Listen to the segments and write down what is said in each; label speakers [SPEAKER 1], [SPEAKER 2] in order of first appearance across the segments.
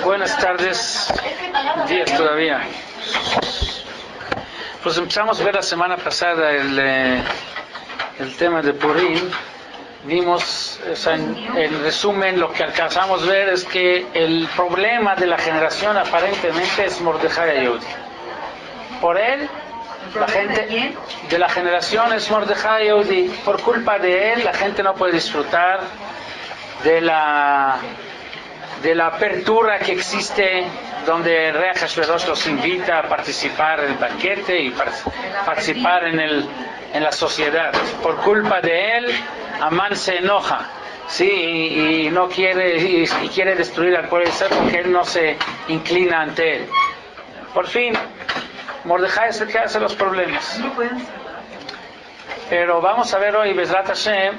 [SPEAKER 1] Buenas tardes, días todavía. Pues empezamos a ver la semana pasada el tema de Purim. Vimos, en resumen, lo que alcanzamos a ver es que el problema de la generación aparentemente es Mordejai Yehudi. Por él, la gente de la generación es Mordejai Yehudi. Por culpa de él, la gente no puede disfrutar de la apertura que existe, donde Rey Ahasverosh los invita a participar en el banquete y participar en la sociedad. Por culpa de él, Amán se enoja, sí, y no quiere y quiere destruir al pueblo de Israel porque él no se inclina ante él. Por fin, Mordejai es el que hace los problemas. Pero vamos a ver hoy, Bezrat Hashem,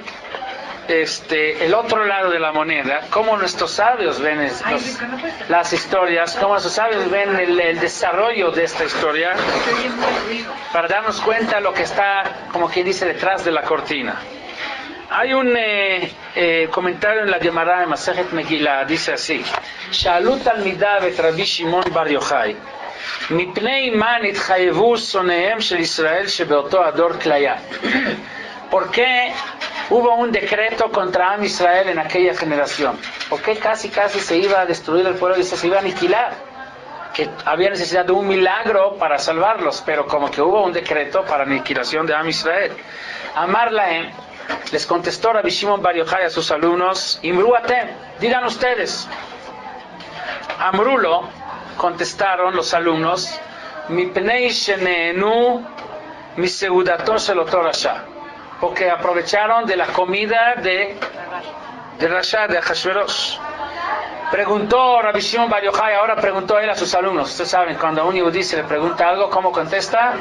[SPEAKER 1] el otro lado de la moneda, cómo nuestros sabios ven las historias, cómo nuestros sabios ven el desarrollo de esta historia, para darnos cuenta de lo que está, como quien dice, detrás de la cortina. Hay un comentario en la Gemara de Masejet Megillah, dice así: Shalut al-Midah et Rabbi Shimon bar Yochai mipnei man itchayevu sonehem shel Israel shebeoto ador klaya. ¿Por qué hubo un decreto contra Am Israel en aquella generación? ¿Por qué casi se iba a destruir el pueblo y se iba a aniquilar? Que había necesidad de un milagro para salvarlos, pero como que hubo un decreto para aniquilación de Am Israel. Amar Lahem, les contestó Rabbi Shimon bar Yochai a sus alumnos: Imru atem, digan ustedes. Amrulo, contestaron los alumnos: Mipnei shenehenu miseudato shel oto rasha, porque aprovecharon de la comida de Rasha, de Ahasverosh. Preguntó Rabbi Shimon bar Yochai, ahora preguntó él a sus alumnos. Ustedes saben, cuando a un yehudí se le pregunta algo, ¿cómo contesta?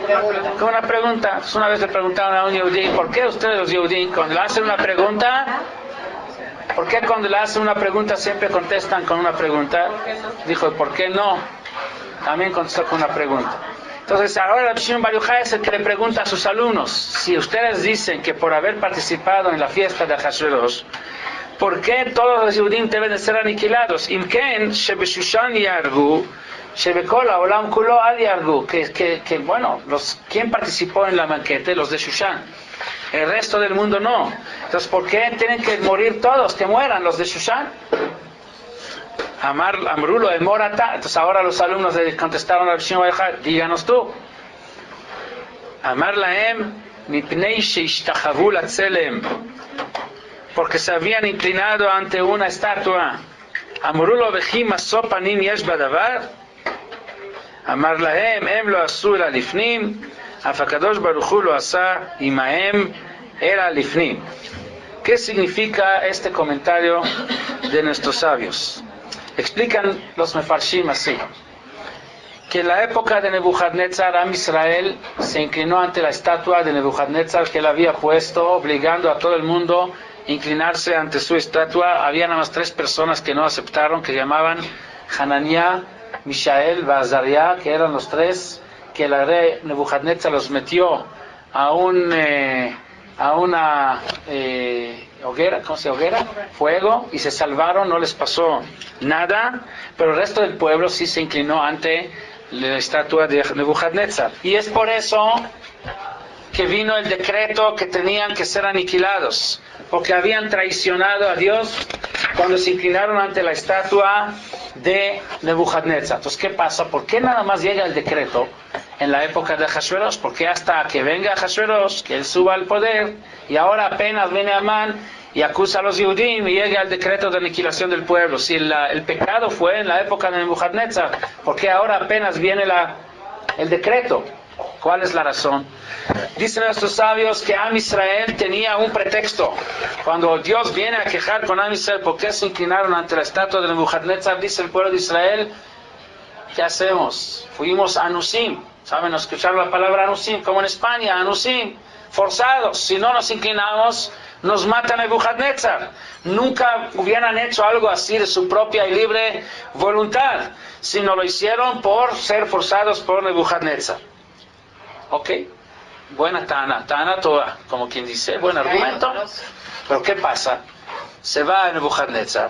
[SPEAKER 1] Con una pregunta. Una vez le preguntaron a un yehudí: ¿por qué ustedes los yehudí, cuando le hacen una pregunta, por qué cuando le hacen una pregunta siempre contestan con una pregunta? Dijo: ¿por qué no? También contestó con una pregunta. Entonces ahora Rabbi Shimon bar Yochai es el que le pregunta a sus alumnos: si ustedes dicen que por haber participado en la fiesta de Ahasverosh, ¿por qué todos los judíos deben de ser aniquilados? Imken shebeshushan yargu shebekol haolam kulo al yargu, que bueno, ¿quién participó en la banquete? Los de Shushan. El resto del mundo no. Entonces, ¿por qué tienen que morir todos? Que mueran los de Shushan. Amrulo de Morata. Entonces ahora los alumnos le contestaron a Rabbi Shimon bar Yochai: díganos tú. Amar lahem mipnei sheishtachavu latzelem, porque se habían inclinado ante una estatua. Amrulo vechi maso panim yesh badavar. Amar lahem em lo asu ela lifnim af hakadosh baruch hu lo asa imahem ela lifnim. ¿Qué significa este comentario de nuestros sabios? Explican los mefarshim así: que en la época de Nebuchadnezzar, Am Israel se inclinó ante la estatua de Nebuchadnezzar que él había puesto, obligando a todo el mundo a inclinarse ante su estatua. Había nada más 3 personas que no aceptaron, que llamaban Hananiah, Mishael y Azariah, que eran los 3 que el rey Nebuchadnezzar los metió a una hoguera, ¿cómo se llama? Hoguera, fuego, y se salvaron, no les pasó nada, pero el resto del pueblo sí se inclinó ante la estatua de Nebuchadnezzar. Y es por eso que vino el decreto que tenían que ser aniquilados, porque habían traicionado a Dios cuando se inclinaron ante la estatua de Nebuchadnezzar. Entonces, ¿qué pasa? ¿Por qué nada más llega el decreto en la época de Ahasverosh? Porque hasta que venga Ahasverosh, que él suba al poder, y ahora apenas viene Amán y acusa a los Yehudim y llega el decreto de aniquilación del pueblo. Si el pecado fue en la época de Nebuchadnezzar, ¿por qué ahora apenas viene el decreto? ¿Cuál es la razón? Dicen nuestros sabios que Am Israel tenía un pretexto. Cuando Dios viene a quejar con Am Israel, ¿por qué se inclinaron ante la estatua de Nebuchadnezzar? Dice el pueblo de Israel: ¿qué hacemos? Fuimos anusim. ¿Saben escuchar la palabra anusim? Como en España, anusim, forzados. Si no nos inclinamos, nos mata Nebuchadnezzar. Nunca hubieran hecho algo así de su propia y libre voluntad, sino lo hicieron por ser forzados por Nebuchadnezzar. ¿Ok? Buena Tana toda, como quien dice, buen argumento. Pero ¿qué pasa? Se va a Nebuchadnezzar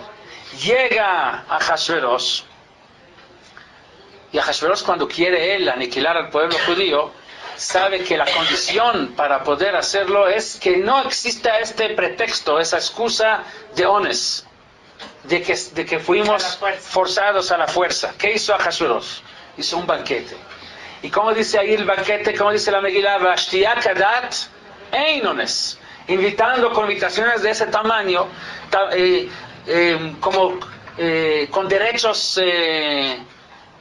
[SPEAKER 1] llega a Ahasveros, y Ahasveros, cuando quiere él aniquilar al pueblo judío, sabe que la condición para poder hacerlo es que no exista este pretexto, esa excusa de ones, de que fuimos forzados a la fuerza. ¿Qué hizo Ahasveros? Hizo un banquete. Y como dice ahí el banquete, como dice la Megilá, Vashtiya kadat einones, invitando con invitaciones de ese tamaño, con derechos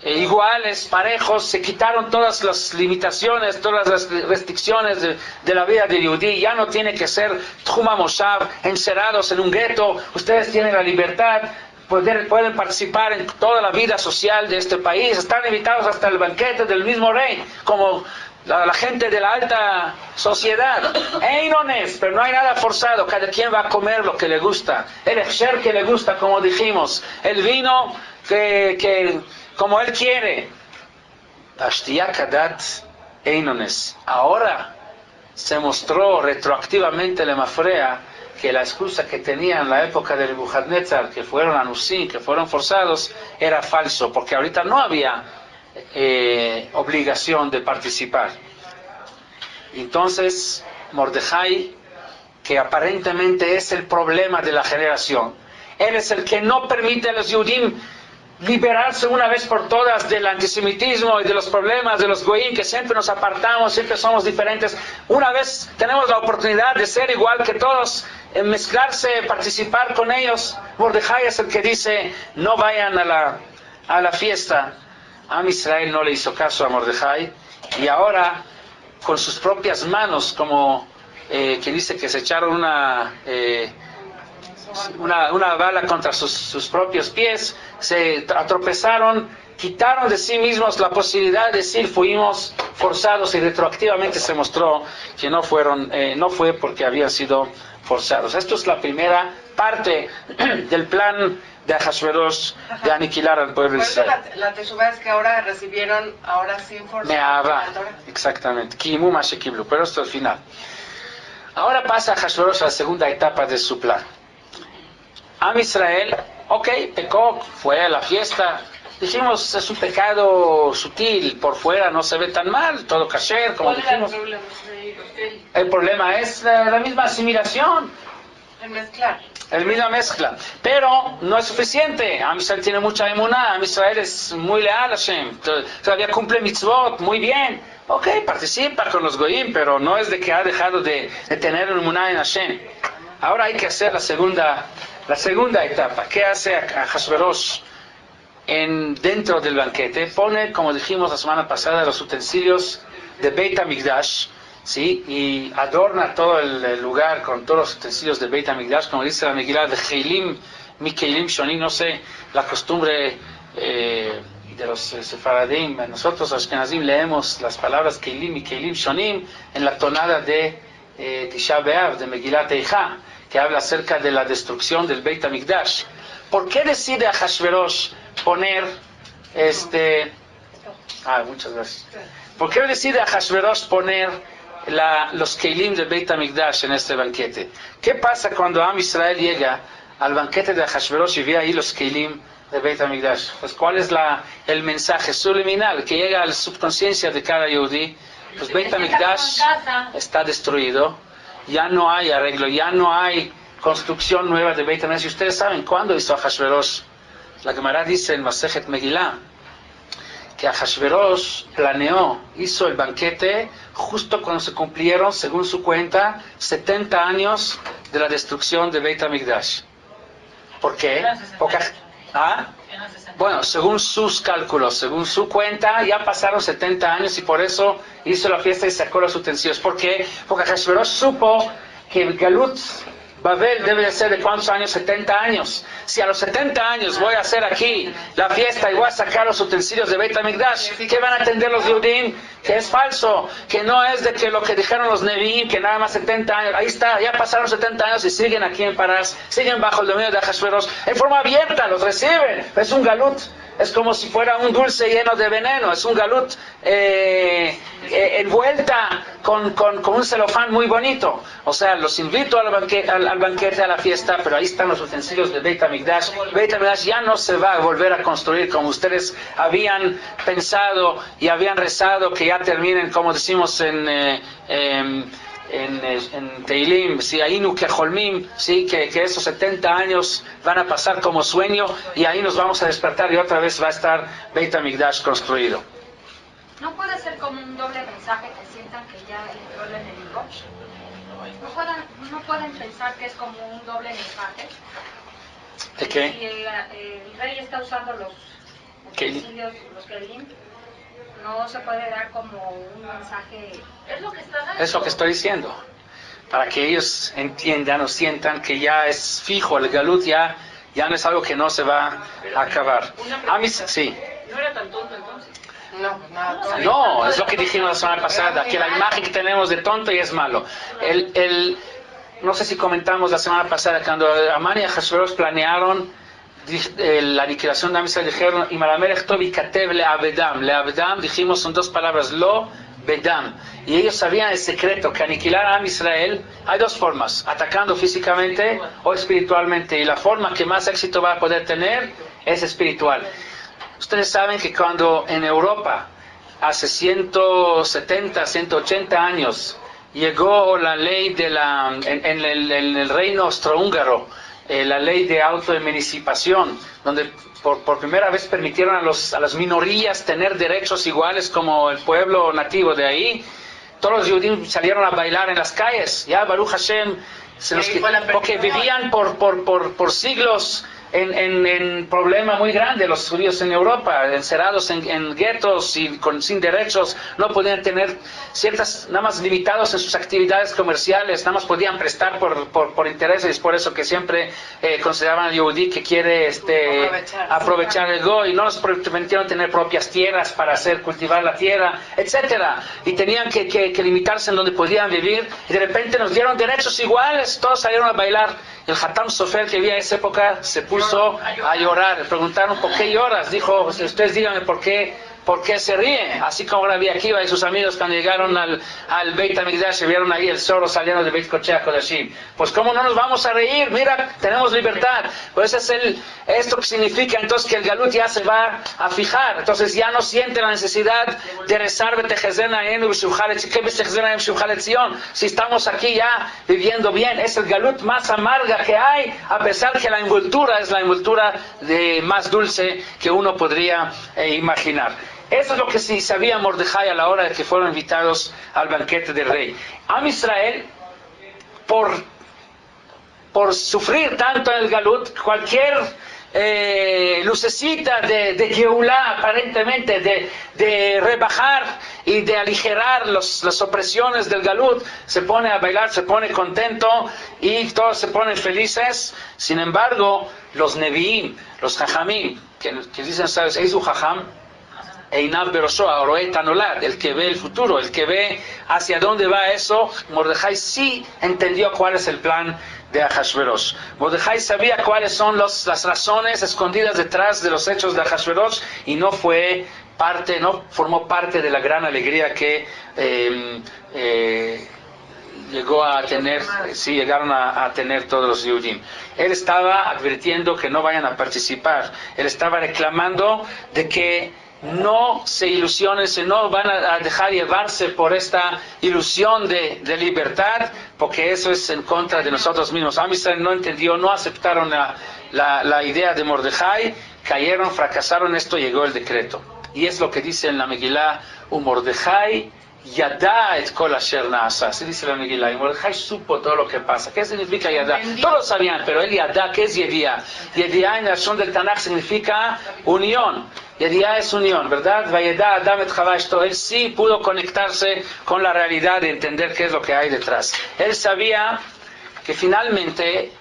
[SPEAKER 1] iguales, parejos. Se quitaron todas las limitaciones, todas las restricciones de la vida de Yehudí. Ya no tiene que ser Tjuma Moshav, encerrados en un gueto. Ustedes tienen la libertad, pueden participar en toda la vida social de este país. Están invitados hasta el banquete del mismo rey, como la gente de la alta sociedad. Einones, pero no hay nada forzado. Cada quien va a comer lo que le gusta, el hechsher que le gusta, como dijimos, el vino que como él quiere. Vashtiya kadat einones. Ahora se mostró retroactivamente la Mafrea que la excusa que tenían en la época de Nebuchadnezzar, que fueron anusim, que fueron forzados, era falso, porque ahorita no había obligación de participar. Entonces Mordejai, que aparentemente es el problema de la generación, él es el que no permite a los Yudim liberarse una vez por todas del antisemitismo y de los problemas de los goyim, que siempre nos apartamos, siempre somos diferentes. Una vez tenemos la oportunidad de ser igual que todos, mezclarse, participar con ellos. Mordejai es el que dice, no vayan a la fiesta. Am Israel no le hizo caso a Mordejai, y ahora con sus propias manos, como que dice que se echaron una bala contra sus propios pies, se tropezaron, quitaron de sí mismos la posibilidad de decir fuimos forzados, y retroactivamente se mostró que no fue porque habían sido forzados. Esto es la primera parte del plan de Ahasveros de aniquilar al pueblo de Israel.
[SPEAKER 2] La teshuva es que ahora recibieron, ahora sí forzados.
[SPEAKER 1] Me'ava, exactamente, Kimu Mashekiblu, pero esto es el final. Ahora pasa Ahasveros a la segunda etapa de su plan. Am Israel, pecó, fue a la fiesta. Dijimos, es un pecado sutil, por fuera no se ve tan mal, todo kasher, como dijimos. El problema es la misma asimilación.
[SPEAKER 2] El mezclar.
[SPEAKER 1] El misma mezcla. Pero no es suficiente. Am Israel tiene mucha emuná, Am Israel es muy leal a Hashem, todavía cumple mitzvot, muy bien. Participa con los goyim, pero no es de que ha dejado de tener emuná en Hashem. Ahora hay que hacer la segunda etapa. ¿Qué hace Ahasveros dentro del banquete? Pone, como dijimos la semana pasada, los utensilios de Beit HaMikdash, ¿sí? Y adorna todo el lugar con todos los utensilios de Beit HaMikdash, como dice la Megilá, de Keilim, Mikeilim Shonim. No sé, la costumbre de los sefaradim. Nosotros, los Ashkenazim, leemos las palabras Keilim y Keilim Shonim en la tonada de Tisha B'Av, de Megilat Eicha, que habla acerca de la destrucción del Beit HaMikdash. ¿Por qué decide Ahasveros poner muchas gracias. ¿Por qué decide Ahasveros poner los Keilim del Beit HaMikdash en este banquete? ¿Qué pasa cuando Am Israel llega al banquete de Ahasveros y ve ahí los Keilim del Beit HaMikdash? Pues, ¿cuál es el mensaje subliminal que llega a la subconsciencia de cada Yehudí? Pues Beit HaMikdash está destruido. Ya no hay arreglo, ya no hay construcción nueva de Beit HaMikdash. Y ustedes saben cuándo hizo Ahasveros. La Gemara dice en Masejet Megilá que Ahasveros hizo el banquete justo cuando se cumplieron, según su cuenta, 70 años de la destrucción de Beit HaMikdash. ¿Por qué? Bueno, según sus cálculos, según su cuenta, ya pasaron 70 años y por eso hizo la fiesta y sacó los utensilios. ¿Por qué? Porque Ahasveros supo que el Galut Babel debe de ser de ¿cuántos años? 70 años. Si a los 70 años voy a hacer aquí la fiesta y voy a sacar los utensilios de Beit HaMikdash, ¿qué van a entender los Yudim? Que es falso, que no es de que lo que dijeron los Nevi'im, que nada más 70 años. Ahí está, ya pasaron 70 años y siguen aquí en Parás, siguen bajo el dominio de Ahasveros. En forma abierta los reciben. Es un galut Es como si fuera un dulce lleno de veneno, es un galut envuelta con un celofán muy bonito. O sea, los invito al banquete, a la fiesta, pero ahí están los utensilios de Beit HaMikdash. Beit HaMikdash ya no se va a volver a construir como ustedes habían pensado y habían rezado que ya terminen, como decimos en Teilim, ¿sí? Ainu Keholmim, ¿sí? que esos 70 años van a pasar como sueño y ahí nos vamos a despertar y otra vez va a estar Beit HaMikdash construido.
[SPEAKER 3] ¿No puede ser como un doble mensaje que sientan que ya entró el enemigo? ¿No pueden pensar que es como un doble mensaje?
[SPEAKER 1] ¿De qué?
[SPEAKER 3] Si el rey está usando los utensilios, los kelim, no se puede dar como un mensaje. Es lo que está dando.
[SPEAKER 1] Es lo que estoy diciendo. Para que ellos entiendan o sientan que ya es fijo, el galut ya no es algo que no se va a acabar. Sí.
[SPEAKER 3] ¿No era tan tonto entonces?
[SPEAKER 2] No, nada.
[SPEAKER 1] No, es lo que dijimos la semana pasada, que la imagen que tenemos de tonto y es malo. No sé si comentamos la semana pasada, cuando Amán y Ahasverosh planearon la aniquilación de Am Israel, dijeron, y Malamelech Tobi Katev Le'abedam. Le'abedam, dijimos, son dos palabras, lo, bedam. Y ellos sabían el secreto, que aniquilar a Am Israel, hay dos formas, atacando físicamente o espiritualmente. Y la forma que más éxito va a poder tener es espiritual. Ustedes saben que cuando en Europa, hace 170, 180 años, llegó la ley en el reino austrohúngaro, la ley de autoemancipación, donde por primera vez permitieron a las minorías tener derechos iguales como el pueblo nativo de ahí. Todos los judíos salieron a bailar en las calles, ya Baruch Hashem, porque vivían por siglos en problema muy grande los judíos en Europa, encerrados en guetos y sin derechos, no podían tener nada más limitados en sus actividades comerciales, nada más podían prestar por intereses, por eso que siempre consideraban al yehudí que quiere aprovechar el go, y no les permitieron tener propias tierras para cultivar la tierra, etcétera, y tenían que limitarse en donde podían vivir, y de repente nos dieron derechos iguales, todos salieron a bailar. El Hatam Sofer que había en esa época se puso a llorar. Le preguntaron ¿por qué lloras? Dijo, ustedes díganme por qué se ríe. Así como Rabbi Akiva y sus amigos cuando llegaron al Beit HaMikdash, vieron ahí el zorro saliendo del Beit Kochea Kodashim. Pues cómo no nos vamos a reír, mira, tenemos libertad. Pues esto que significa entonces que el galut ya se va a fijar. Entonces ya no siente la necesidad de rezar si estamos aquí ya viviendo bien. Es el galut más amarga que hay, a pesar que la envoltura es la envoltura más dulce que uno podría imaginar. Eso es lo que sí sabía Mordejai a la hora de que fueron invitados al banquete del rey. Am Israel, por sufrir tanto en el galut, cualquier lucecita de Geulah, aparentemente de rebajar y de aligerar las opresiones del galut, se pone a bailar, se pone contento y todos se ponen felices. Sin embargo, los Nevi'im, los Jajamim, que dicen, ¿sabes? Eizu Jajam Einav Beroshoa, Oroet Anolad, el que ve el futuro, el que ve hacia dónde va eso. Mordejai sí entendió cuál es el plan de Ahasverosh. Mordejai sabía cuáles son las razones escondidas detrás de los hechos de Ahasverosh y no formó parte de la gran alegría que llegaron a tener todos los Yehudim. Él estaba advirtiendo que no vayan a participar. Él estaba reclamando de que no se ilusionen, no van a dejar llevarse por esta ilusión de libertad, porque eso es en contra de nosotros mismos. Am Israel no entendió, no aceptaron la idea de Mordejai, cayeron, fracasaron, esto llegó el decreto. Y es lo que dice en la Megilá, Mordejai Yada et kol asher na'asa. Así dice la Megilá. Y Mordejai supo todo lo que pasa. ¿Qué significa Yada? Todos lo sabían, pero él Yada, ¿qué es Yediá? Yediá en la versión del Tanakh significa unión. Yediá es unión, ¿verdad? Vayeda Adam et Chava esto. Él sí pudo conectarse con la realidad y entender qué es lo que hay detrás. Él sabía que finalmente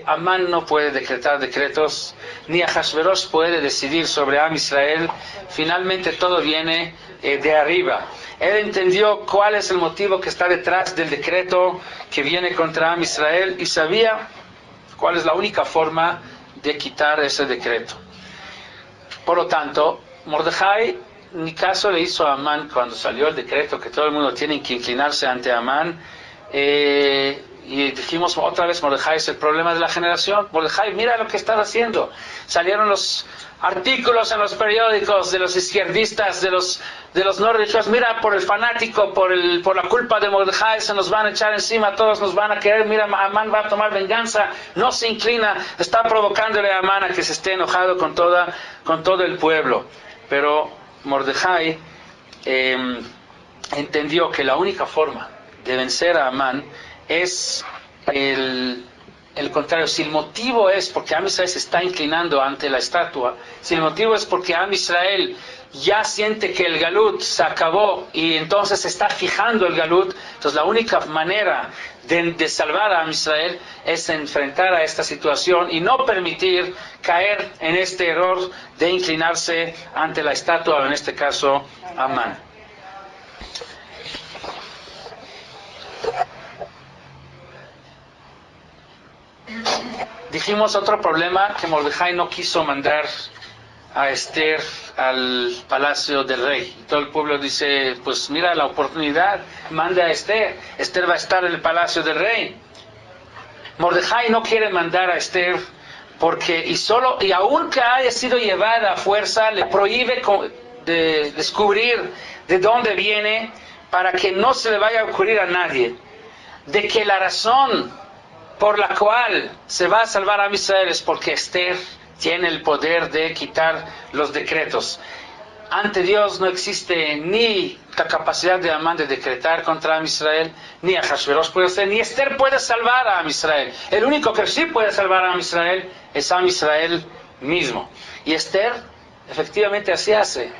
[SPEAKER 1] Amán no puede decretar decretos, ni Ahasverosh puede decidir sobre Am Israel. Finalmente todo viene de arriba. Él entendió cuál es el motivo que está detrás del decreto que viene contra Am Israel y sabía cuál es la única forma de quitar ese decreto. Por lo tanto, Mordejai ni caso le hizo a Amán cuando salió el decreto que todo el mundo tiene que inclinarse ante Amán. Y dijimos otra vez, Mordejai es el problema de la generación. Mordejai, mira lo que estás haciendo. Salieron los artículos en los periódicos de los izquierdistas, de los no religiosos. Mira, por el fanático, por la culpa de Mordejai se nos van a echar encima, todos nos van a querer. Mira, Amán va a tomar venganza, no se inclina, está provocándole a Amán a que se esté enojado con todo el pueblo. Pero Mordejai entendió que la única forma de vencer a Amán es el contrario. Si el motivo es porque Am Israel se está inclinando ante la estatua, si el motivo es porque Am Israel ya siente que el galut se acabó y entonces se está fijando el galut, entonces la única manera de salvar a Am Israel es enfrentar a esta situación y no permitir caer en este error de inclinarse ante la estatua, o en este caso Amán. Dijimos otro problema, que Mordejai no quiso mandar a Esther al palacio del rey. Y todo el pueblo dice, pues mira la oportunidad, manda a Esther. Esther va a estar en el palacio del rey. Mordejai no quiere mandar a Esther porque, y aunque haya sido llevada a fuerza, le prohíbe de descubrir de dónde viene para que no se le vaya a ocurrir a nadie de que la razón por la cual se va a salvar a Israel es porque Esther tiene el poder de quitar los decretos. Ante Dios no existe ni la capacidad de Amán de decretar contra Israel, ni Ahasverosh puede hacer, ni Esther puede salvar a Israel. El único que sí puede salvar a Israel es a Israel mismo. Y Esther efectivamente así hace.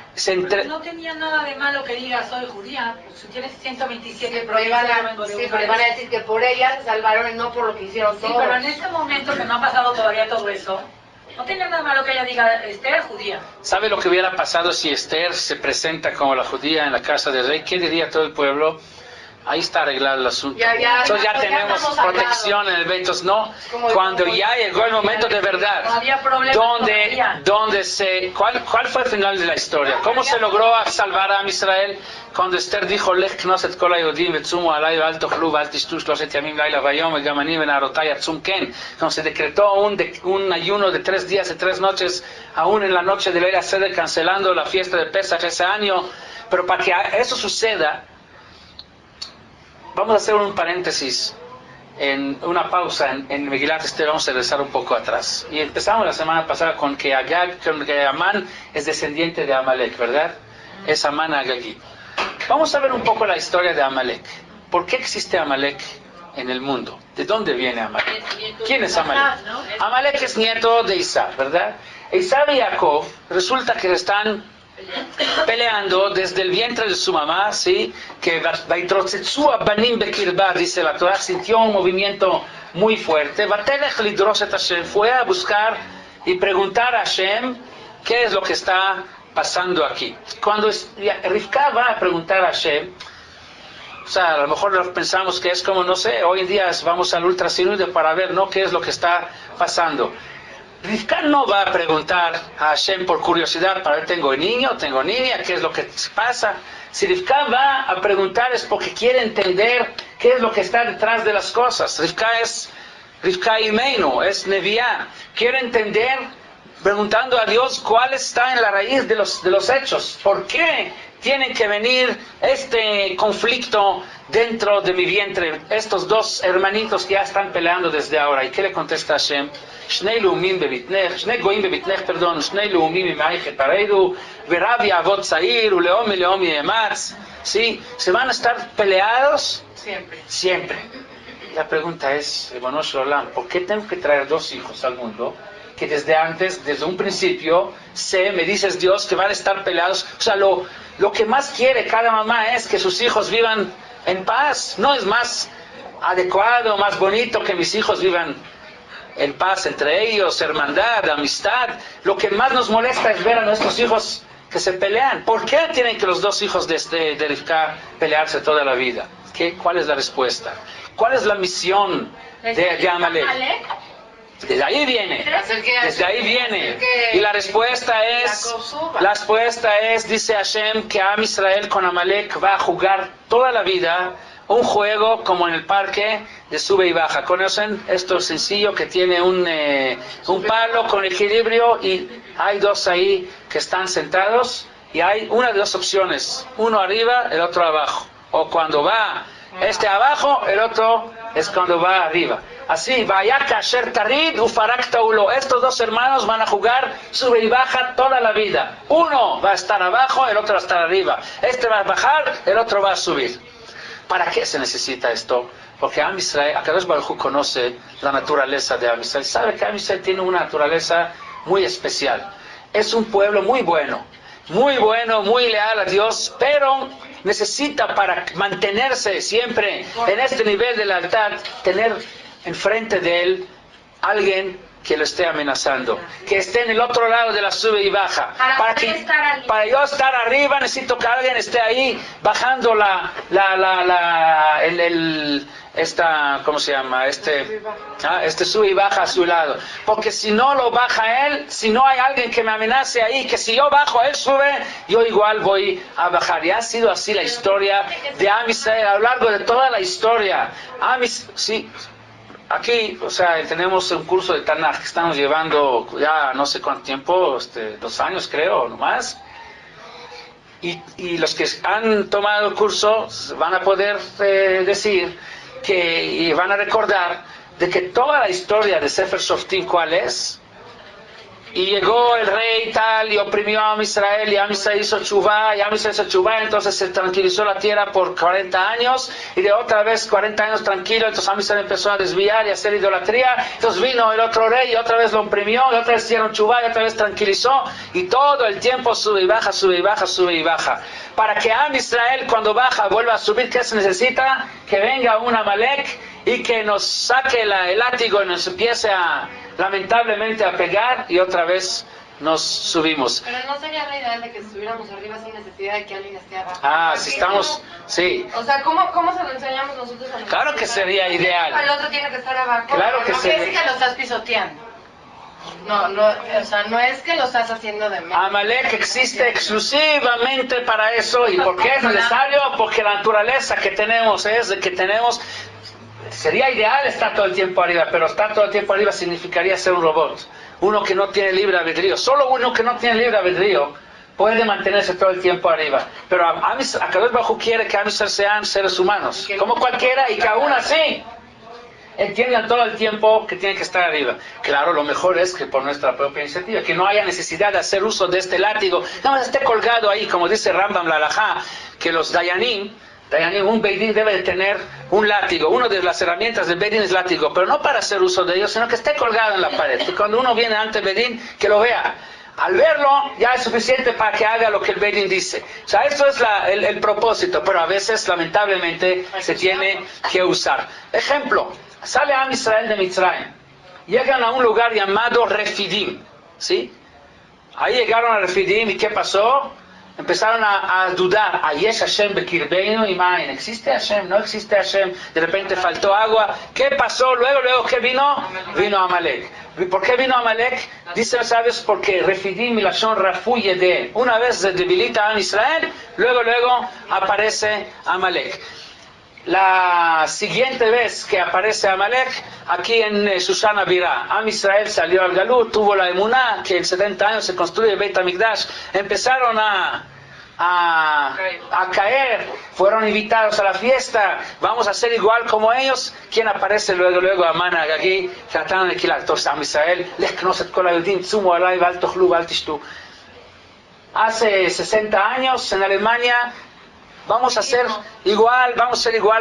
[SPEAKER 4] No tenía nada de malo que diga soy judía, pues, si tienes 127
[SPEAKER 5] pero iban a decir que por ella se salvaron y no por lo que hicieron todos.
[SPEAKER 4] Sí, pero en este momento que no ha pasado todavía todo eso, no tenía nada malo que ella diga Esther es judía.
[SPEAKER 1] ¿Sabe lo que hubiera pasado si Esther se presenta como la judía en la casa del rey? ¿Qué diría todo el pueblo? Ahí está arreglado el asunto. Entonces ya tenemos protección en el evento. No, cuando ya llegó el momento de verdad,
[SPEAKER 4] no había problema
[SPEAKER 1] ¿cuál fue el final de la historia? ¿Cómo se logró salvar a Israel? Cuando Esther dijo, Lech knoset kol hayodim vetzumu alay ve'al tochlu ve'al tishtu shloshet yamim layla vayom ve'gam ani ve'narotai atzum ken. Cuando se decretó un ayuno de 3 días y 3 noches, aún en la noche de Leil HaSeder, cancelando la fiesta de Pesach ese año. Pero para que eso suceda, vamos a hacer un paréntesis, en una pausa en Megilat Esther. Vamos a regresar un poco atrás. Y empezamos la semana pasada con que Amán es descendiente de Amalek, ¿verdad? Es Amán Agagí. Vamos a ver un poco la historia de Amalek. ¿Por qué existe Amalek en el mundo? ¿De dónde viene Amalek? ¿Quién es Amalek? Amalek es nieto de Isá, ¿verdad? Isá y Jacob resulta que están peleando desde el vientre de su mamá, ¿sí? Que Vaitrotzetzu abanim bekirbar, dice la Torah, sintió un movimiento muy fuerte. Vatelech lidroset Hashem, fue a buscar y preguntar a Hashem qué es lo que está pasando aquí. Cuando Rivka va a preguntar a Hashem, o sea, a lo mejor pensamos que es como, no sé, hoy en día vamos al ultrasonido para ver, ¿no?, qué es lo que está pasando. Rivka no va a preguntar a Hashem por curiosidad para ver, tengo niño, tengo niña, qué es lo que pasa. Si Rivka va a preguntar es porque quiere entender qué es lo que está detrás de las cosas. Rivka Imeinu, es Neviá, quiere entender, preguntando a Dios cuál está en la raíz de los hechos. ¿Por qué tiene que venir este conflicto dentro de mi vientre? Estos dos hermanitos que ya están peleando desde ahora. ¿Y qué le contesta Hashem? Shnei Leumim bebitnech, Shnei Goim bebitnech, perdón, Shnei Leumim imaichet pareidu, Verav Yavot Zair, Uleom y Leom y Ematz. ¿Sí? ¿Se van a estar peleados? Siempre. La pregunta es, Ribono Shel Olam, ¿por qué tengo que traer 2 hijos al mundo que desde antes, desde un principio, me dices Dios que van a estar peleados? O sea, lo que más quiere cada mamá es que sus hijos vivan en paz. No es más adecuado, más bonito que mis hijos vivan en paz entre ellos, hermandad, amistad. Lo que más nos molesta es ver a nuestros hijos que se pelean. ¿Por qué tienen que los 2 hijos de Rivka pelearse toda la vida? ¿Cuál es la respuesta? ¿Cuál es la misión de Amalek? Desde ahí viene. Desde ahí viene. Y la respuesta es, dice Hashem, que Am Israel con Amalek va a jugar toda la vida un juego como en el parque de sube y baja. ¿Conocen esto sencillo que tiene un palo con equilibrio y hay dos ahí que están sentados y hay una de dos opciones, uno arriba, el otro abajo, o cuando va este abajo, el otro es cuando va arriba. Así, vaya kasher tarid ufarak taulo. Estos dos hermanos van a jugar sube y baja toda la vida. Uno va a estar abajo, el otro va a estar arriba. Este va a bajar, el otro va a subir. ¿Para qué se necesita esto? Porque Am Israel, Akadosh Baruj Hu conoce la naturaleza de Am Israel. Sabe que Am Israel tiene una naturaleza muy especial. Es un pueblo muy bueno, muy leal a Dios, pero necesita para mantenerse siempre en este nivel de lealtad, tener enfrente de él alguien que lo esté amenazando, que esté en el otro lado de la sube y baja. Para yo estar arriba necesito que alguien esté ahí bajando ¿cómo se llama? Este sube y baja a su lado. Porque si no lo baja él, si no hay alguien que me amenace ahí, que si yo bajo, él sube, yo igual voy a bajar. Y ha sido así la historia de Am Israel a lo largo de toda la historia. Sí. Aquí, tenemos un curso de Tanaj que estamos llevando ya no sé cuánto tiempo, 2 años creo, no más. Y los que han tomado el curso van a poder decir y van a recordar de que toda la historia de Sefer Shoftim, ¿cuál es? Y llegó el rey tal y oprimió a Am Israel y Am Israel hizo tshuvá, y Am Israel hizo tshuvá, entonces se tranquilizó la tierra por 40 años y de otra vez 40 años tranquilo, entonces Am Israel empezó a desviar y a hacer idolatría, entonces vino el otro rey y otra vez lo oprimió, y otra vez hicieron tshuvá y otra vez tranquilizó y todo el tiempo sube y baja, sube y baja, sube y baja. Para que Am Israel cuando baja vuelva a subir, ¿qué se necesita? Que venga un Amalek y que nos saque el látigo y nos empiece lamentablemente a pegar y otra vez nos subimos.
[SPEAKER 5] Pero no sería la idea de que estuviéramos arriba sin necesidad de que alguien esté abajo.
[SPEAKER 1] Si estamos, sí.
[SPEAKER 5] O sea, ¿cómo se lo enseñamos nosotros a los
[SPEAKER 1] Claro que sería ideal.
[SPEAKER 5] El otro tiene que estar abajo.
[SPEAKER 1] Claro que
[SPEAKER 5] no
[SPEAKER 1] sería.
[SPEAKER 5] No es que lo estás pisoteando. No es que lo estás haciendo de menos.
[SPEAKER 1] Amalek existe exclusivamente para eso. ¿Y por qué es necesario? Porque la naturaleza que tenemos es de que tenemos. Sería ideal estar todo el tiempo arriba, pero estar todo el tiempo arriba significaría ser un robot. Uno que no tiene libre albedrío. Solo uno que no tiene libre albedrío puede mantenerse todo el tiempo arriba. Pero Akadosh Baruj Hu quiere que Am Israel sean seres humanos, como cualquiera, y que aún así entiendan todo el tiempo que tienen que estar arriba. Claro, lo mejor es que por nuestra propia iniciativa, que no haya necesidad de hacer uso de este látigo, nada más esté colgado ahí, como dice Rambam la Halajá, que los Dayanim, un Beidín debe de tener un látigo. Una de las herramientas del Beidín es látigo, pero no para hacer uso de ellos, sino que esté colgado en la pared. Y cuando uno viene ante el Beidín, que lo vea. Al verlo, ya es suficiente para que haga lo que el Beidín dice. O sea, esto es el propósito, pero a veces, lamentablemente, se tiene que usar. Ejemplo, sale Am Israel de Mitzrayim. Llegan a un lugar llamado Refidim. ¿Sí? Ahí llegaron a Refidim, ¿y qué pasó? Empezaron a dudar, ¿Ayesh Hashem bekirbeinu imain? ¿Existe Hashem? ¿No existe Hashem? De repente faltó agua. ¿Qué pasó? Luego, ¿qué vino? Vino Amalek. ¿Por qué vino Amalek? Dicen los sabios porque Refidim y la Shon Rafuye de una vez se debilita a Israel, luego aparece Amalek. La siguiente vez que aparece Amalek, aquí en Susana Birá, Am Israel salió al Galut, tuvo la emuná, que en 70 años se construye el Beit HaMikdash, empezaron a caer, fueron invitados a la fiesta, vamos a ser igual como ellos. ¿Quién aparece luego? Amán Agagí, tratando de alquilar. Entonces Am Israel, hace 60 años en Alemania, vamos a ser igual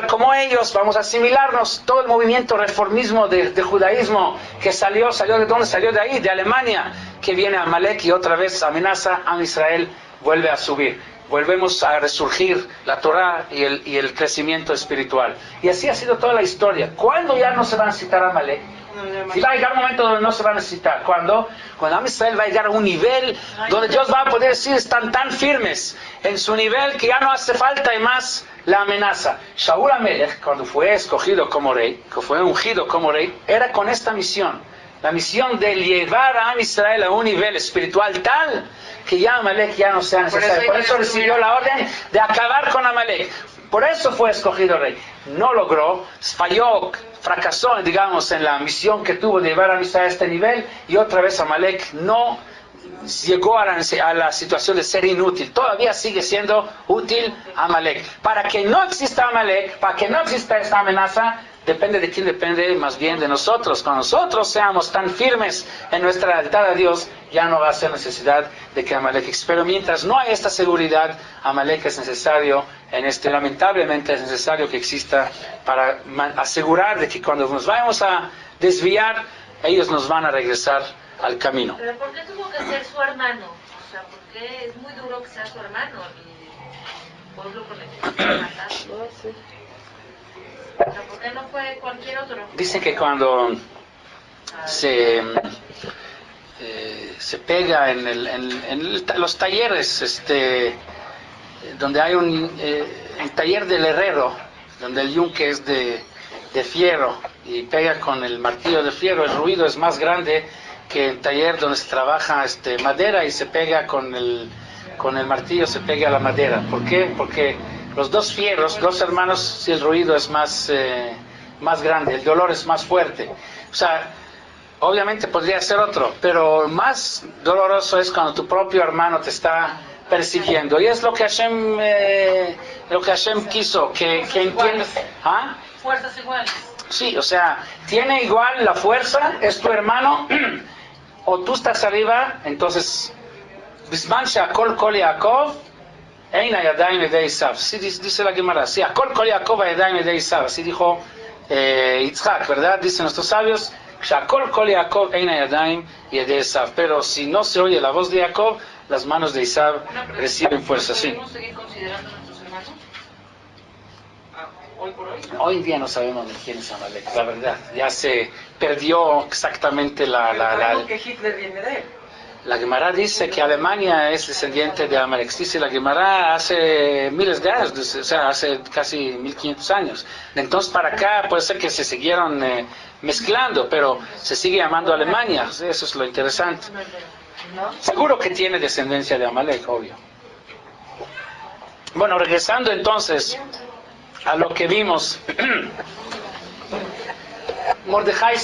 [SPEAKER 1] como ellos, vamos a asimilarnos. Todo el movimiento reformismo de judaísmo que salió de dónde salió, de ahí, de Alemania, que viene Amalek y otra vez amenaza a Israel, vuelve a subir. Volvemos a resurgir la Torah y el crecimiento espiritual. Y así ha sido toda la historia. ¿Cuándo ya no se va a necesitar a Amalek? Si va a llegar un momento donde no se va a necesitar. Cuando Am Israel va a llegar a un nivel donde Dios va a poder decir, están tan firmes en su nivel que ya no hace falta y más la amenaza. Shaul HaMelech, cuando fue escogido como rey, que fue ungido como rey, era con esta misión, La misión de llevar a Am Israel a un nivel espiritual tal que ya Amalek ya no sea necesario. Por eso recibió la orden de acabar con Amalek. Por eso fue escogido rey. No logró, falló, fracasó, digamos, en la misión que tuvo de llevar a Israel a este nivel, y otra vez Amalek no llegó a la situación de ser inútil. Todavía sigue siendo útil Amalek. Para que no exista Amalek, para que no exista esta amenaza, depende de quién, depende más bien de nosotros. Cuando nosotros seamos tan firmes en nuestra lealtad a Dios, ya no va a ser necesidad de que Amalek exista. Pero mientras no hay esta seguridad, Amalek es necesario, lamentablemente es necesario que exista para asegurar de que cuando nos vayamos a desviar, ellos nos van a regresar al camino.
[SPEAKER 6] ¿Pero por qué tuvo que ser su hermano? O sea, porque es muy duro que sea su hermano y pueblo con el que se matar. O sea, ¿por qué no fue cualquier otro?
[SPEAKER 1] Dicen que cuando se pega en los talleres, donde hay el taller del herrero, donde el yunque es de fierro y pega con el martillo de fierro, el ruido es más grande que el taller donde se trabaja madera y se pega con el martillo, se pega a la madera. ¿Por qué? Porque los dos fierros, dos hermanos, si el ruido es más grande, el dolor es más fuerte. O sea, obviamente podría ser otro, pero más doloroso es cuando tu propio hermano te está persiguiendo. Y es lo que Hashem quiso, que entiendas. ¿Ah?
[SPEAKER 4] Fuerzas iguales.
[SPEAKER 1] Sí, o sea, tiene igual la fuerza, es tu hermano, o tú estás arriba, entonces, Bisman she'akol kol Yaakov, ein hayadayim yedei Esav. Así dice la Gemara, sí, akol kol Yaakov hayadayim yedei Esav. Así dijo Yitzhak, ¿verdad? Dicen nuestros sabios, she'akol kol Yaakov, ein hayadayim yedei Esav. Pero si no se oye la voz de Jacob, las manos de Esav reciben fuerza, sí.
[SPEAKER 4] ¿Podemos seguir considerando a nuestros hermanos? Hoy por hoy.
[SPEAKER 1] Hoy en día no sabemos de quién es Amalek, la verdad. Ya se perdió exactamente
[SPEAKER 4] Sabemos que Hitler viene de él.
[SPEAKER 1] La Gemara dice que Alemania es descendiente de Amalek. Dice la Gemara hace miles de años, o sea, hace casi 1500 años. Entonces para acá puede ser que se siguieron mezclando, pero se sigue llamando Alemania. Eso es lo interesante. Seguro que tiene descendencia de Amalek, obvio. Bueno, regresando entonces a lo que vimos. Mordejai,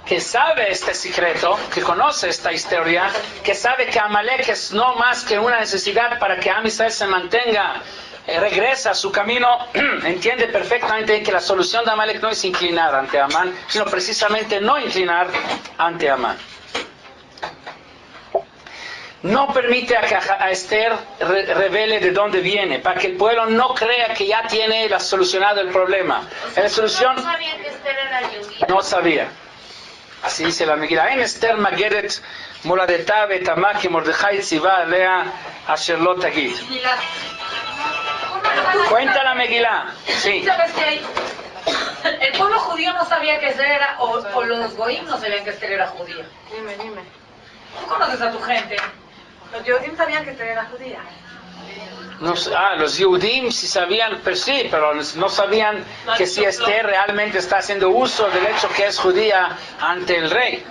[SPEAKER 1] que sabe este secreto, que conoce esta historia, que sabe que Amalek es no más que una necesidad para que Am Israel se mantenga, regresa a su camino, entiende perfectamente que la solución de Amalek no es inclinar ante Amán, sino precisamente no inclinar ante Amán. No permite a que a Esther revele de dónde viene, para que el pueblo no crea que ya tiene solucionado el problema. La solución
[SPEAKER 6] ¿No sabía que Esther era judía?
[SPEAKER 1] no sabía. Así dice la Megilá. En Esther mageret moladetá betamá que Mordejai tziva alea asher lo tagid. Cuenta la Megilá. Sí.
[SPEAKER 4] ¿Sabes qué? El pueblo judío no sabía que Esther era, o los goim no sabían que Esther era judía.
[SPEAKER 2] Dime.
[SPEAKER 4] Tú conoces a tu gente.
[SPEAKER 2] Los Yehudim sabían que Esther era judía.
[SPEAKER 1] Los Yehudim sí sabían, pero sí, pero no sabían que si Esther realmente está haciendo uso del hecho que es judía ante el rey.